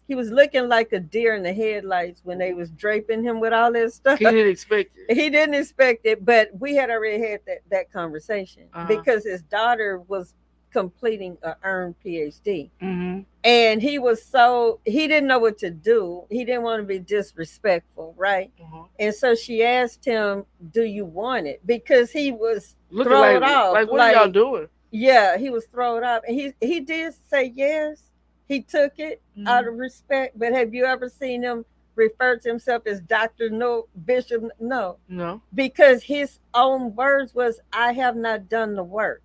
he was looking like a deer in the headlights when they was draping him with all that stuff. He didn't expect it. He didn't expect it, but we had already had that conversation because his daughter was completing an earned PhD. Mm-hmm. And he didn't know what to do. He didn't want to be disrespectful, right? Uh-huh. And so she asked him, "Do you want it?" Because he was Looking thrown off, like what are y'all doing? yeah, he was thrown off, and he did say yes. He took it out Mm-hmm. of respect. But have you ever seen him refer to himself as Doctor No Bishop? No, No. because his own words was, "I have not done the work."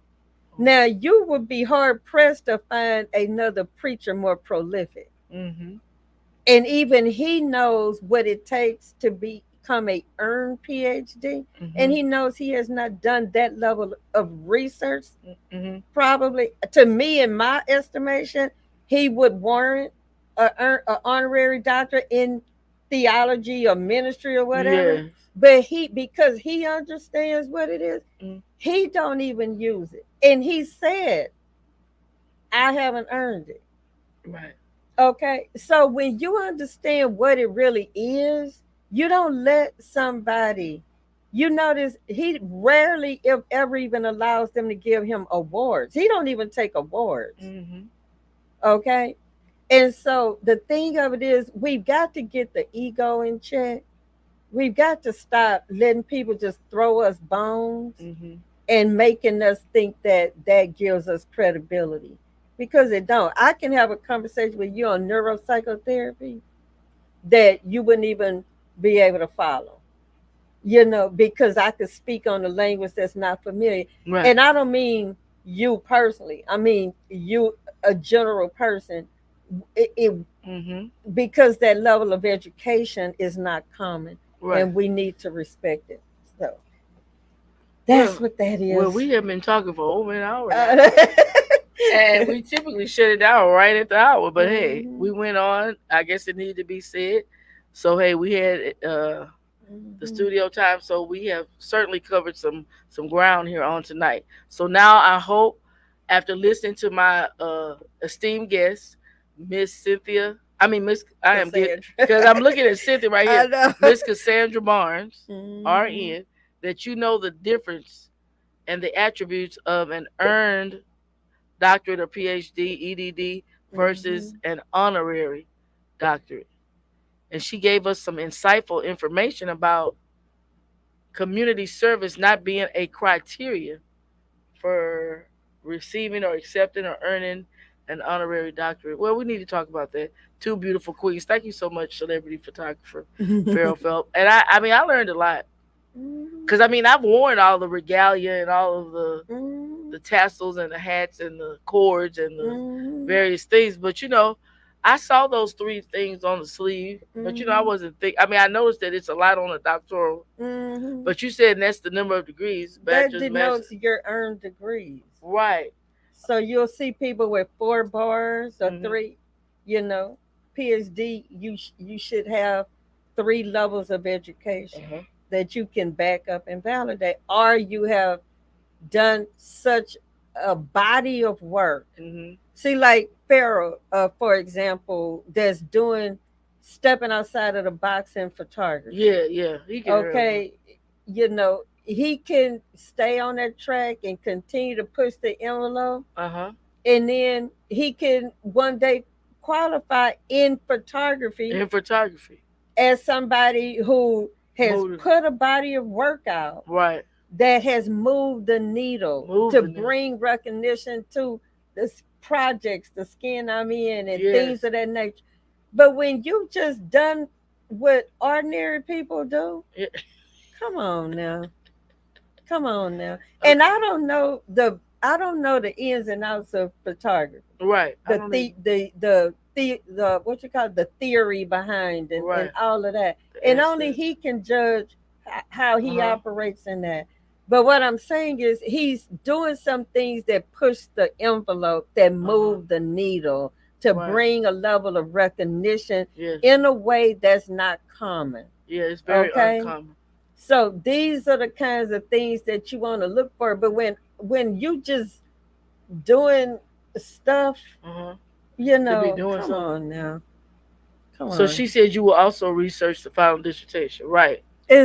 Now you would be hard pressed to find another preacher more prolific, Mm-hmm. and even he knows what it takes to become a earned PhD, and Mm-hmm. he knows he has not done that level of research. Mm-hmm. Probably, to me, in my estimation, he would warrant a honorary doctorate in theology or ministry or whatever. Yes. But because he understands what it is, Mm. he don't even use it, and he said, "I haven't earned it." Right. Okay. So when you understand what it really is, you don't let somebody, you notice he rarely, if ever, even allows them to give him awards. He don't even take awards. Mm-hmm. Okay. And so the thing of it is, we've got to get the ego in check. We've got to stop letting people just throw us bones Mm-hmm. and making us think that that gives us credibility, because it don't. I can have a conversation with you on neuropsychotherapy that you wouldn't even be able to follow, because I could speak on a language that's not familiar. Right. And I don't mean you personally, I mean you, a general person. It Mm-hmm. Because that level of education is not common, Right. and we need to respect it. So that's Well, what that well, is. we have been talking for over an hour now, Uh, and we typically shut it down right at the hour. But hey, we Mhm, went on. I guess it needed to be said. So hey, we had the mhm. studio time, so we have certainly covered some ground here on tonight. So now I hope, after listening to my esteemed guest, Miss Cynthia, I mean Miss, I am getting, Cassandra. because I'm looking at Cynthia right I here, know. Miss Cassandra Barnes, Mhm, RN, that you know the difference and the attributes of an earned doctorate or PhD, EDD, versus mhm, an honorary doctorate. And she gave us some insightful information about community service not being a criteria for receiving or accepting or earning an honorary doctorate. Well, we need to talk about that. Two beautiful queens. Thank you so much, celebrity photographer Farrell mhm, Phelps. And I mean, I learned a lot, because I mean, I've worn all the regalia and all of the tassels and the hats and the cords and the mhm, various things. But I saw those three things on the sleeve. But I mhm, wasn't think. I mean, I noticed that it's a lot on the doctoral. mhm. But you said that's the number of degrees, That bachelor's, master's. denotes your earned degrees. Right. So you'll see people with 4 bars or Mhm. three, you know, PhD. You should have 3 levels of education Uh-huh. that you can back up and validate, or you have done such a body of work. Mhm. See, like Pharaoh, for example, that's doing stepping outside of the box in photography. Yeah, yeah. He can earn one. Okay, he can stay on that track and continue to push the envelope, Uh-huh. and then he can one day qualify in photography In photography. as somebody who has Move. put a body of work out Right. that has moved the needle to Moving it. bring recognition to the projects, the skin I'm in, and Yes. things of that nature. But when you just done what ordinary people do, Yeah. come on now, come on now. And Okay. I don't know the ins and outs of photography, Right. I the don't the even. the what you call it, the theory behind, and Right. all of that. The And only assets. he can judge how he Uh-huh. operates in that. But what I'm saying is he's doing some things that push the envelope, that Uh-huh. move the needle, to Right. bring a level of recognition Yes. in a way that's not common. Yeah, it's very Okay. uncommon. So these are the kinds of things that you want to look for. But when you just doing stuff, Uh-huh. To be doing come something. on now. Come So on. she said you will also research the final dissertation. Right. So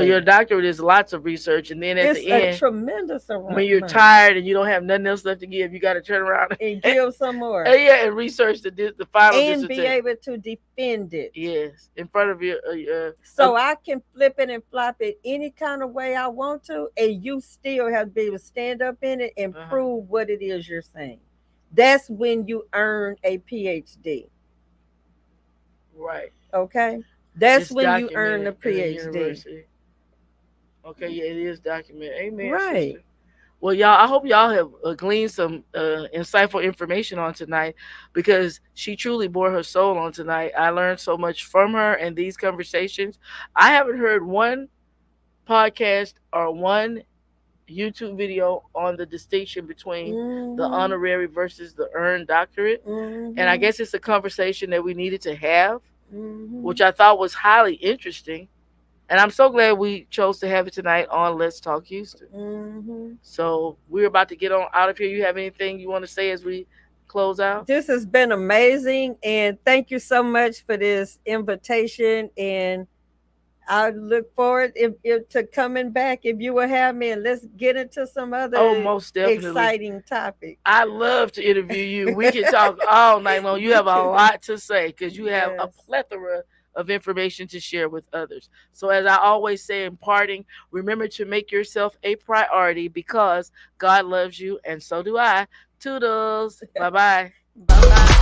your Exactly. doctorate is lots of research, and then at It's the a end, tremendous when you're amount. tired and you don't have nothing else left to give, you got to turn around And and, give some more. yeah, and research the final And be dissertation. able to defend it. Yes, in front of your So I can flip it and flop it any kind of way I want to, and you still have to be able to stand up in it and uh-huh. prove what it is you're saying. That's when you earn a PhD. Right. Okay? That's It's when you earn a documented in the PhD. university. Okay, yeah, it is documented. Amen, Right. sister. Well, y'all, I hope y'all have gleaned some insightful information on tonight, because she truly bore her soul on tonight. I learned so much from her and these conversations. I haven't heard one podcast or one YouTube video on the distinction between the Mm-hmm. honorary versus the earned doctorate. And I Mm-hmm. guess it's a conversation that we needed to have, Mm-hmm. which I thought was highly interesting. And I'm so glad we chose to have it tonight on Let's Talk Houston. Mm-hmm. So we're about to get on out of here. You have anything you want to say as we close out? This has been amazing, and thank you so much for this invitation. And I look forward if to coming back if you will have me, and let's get into some Oh, other most definitely. exciting topics. I love to interview you. We can talk all night long. You Me have a too. lot to say because you have a Yes. plethora of information to share with others. So, as I always say in parting, remember to make yourself a priority, because God loves you and so do I. Toodles. Bye bye. Bye bye.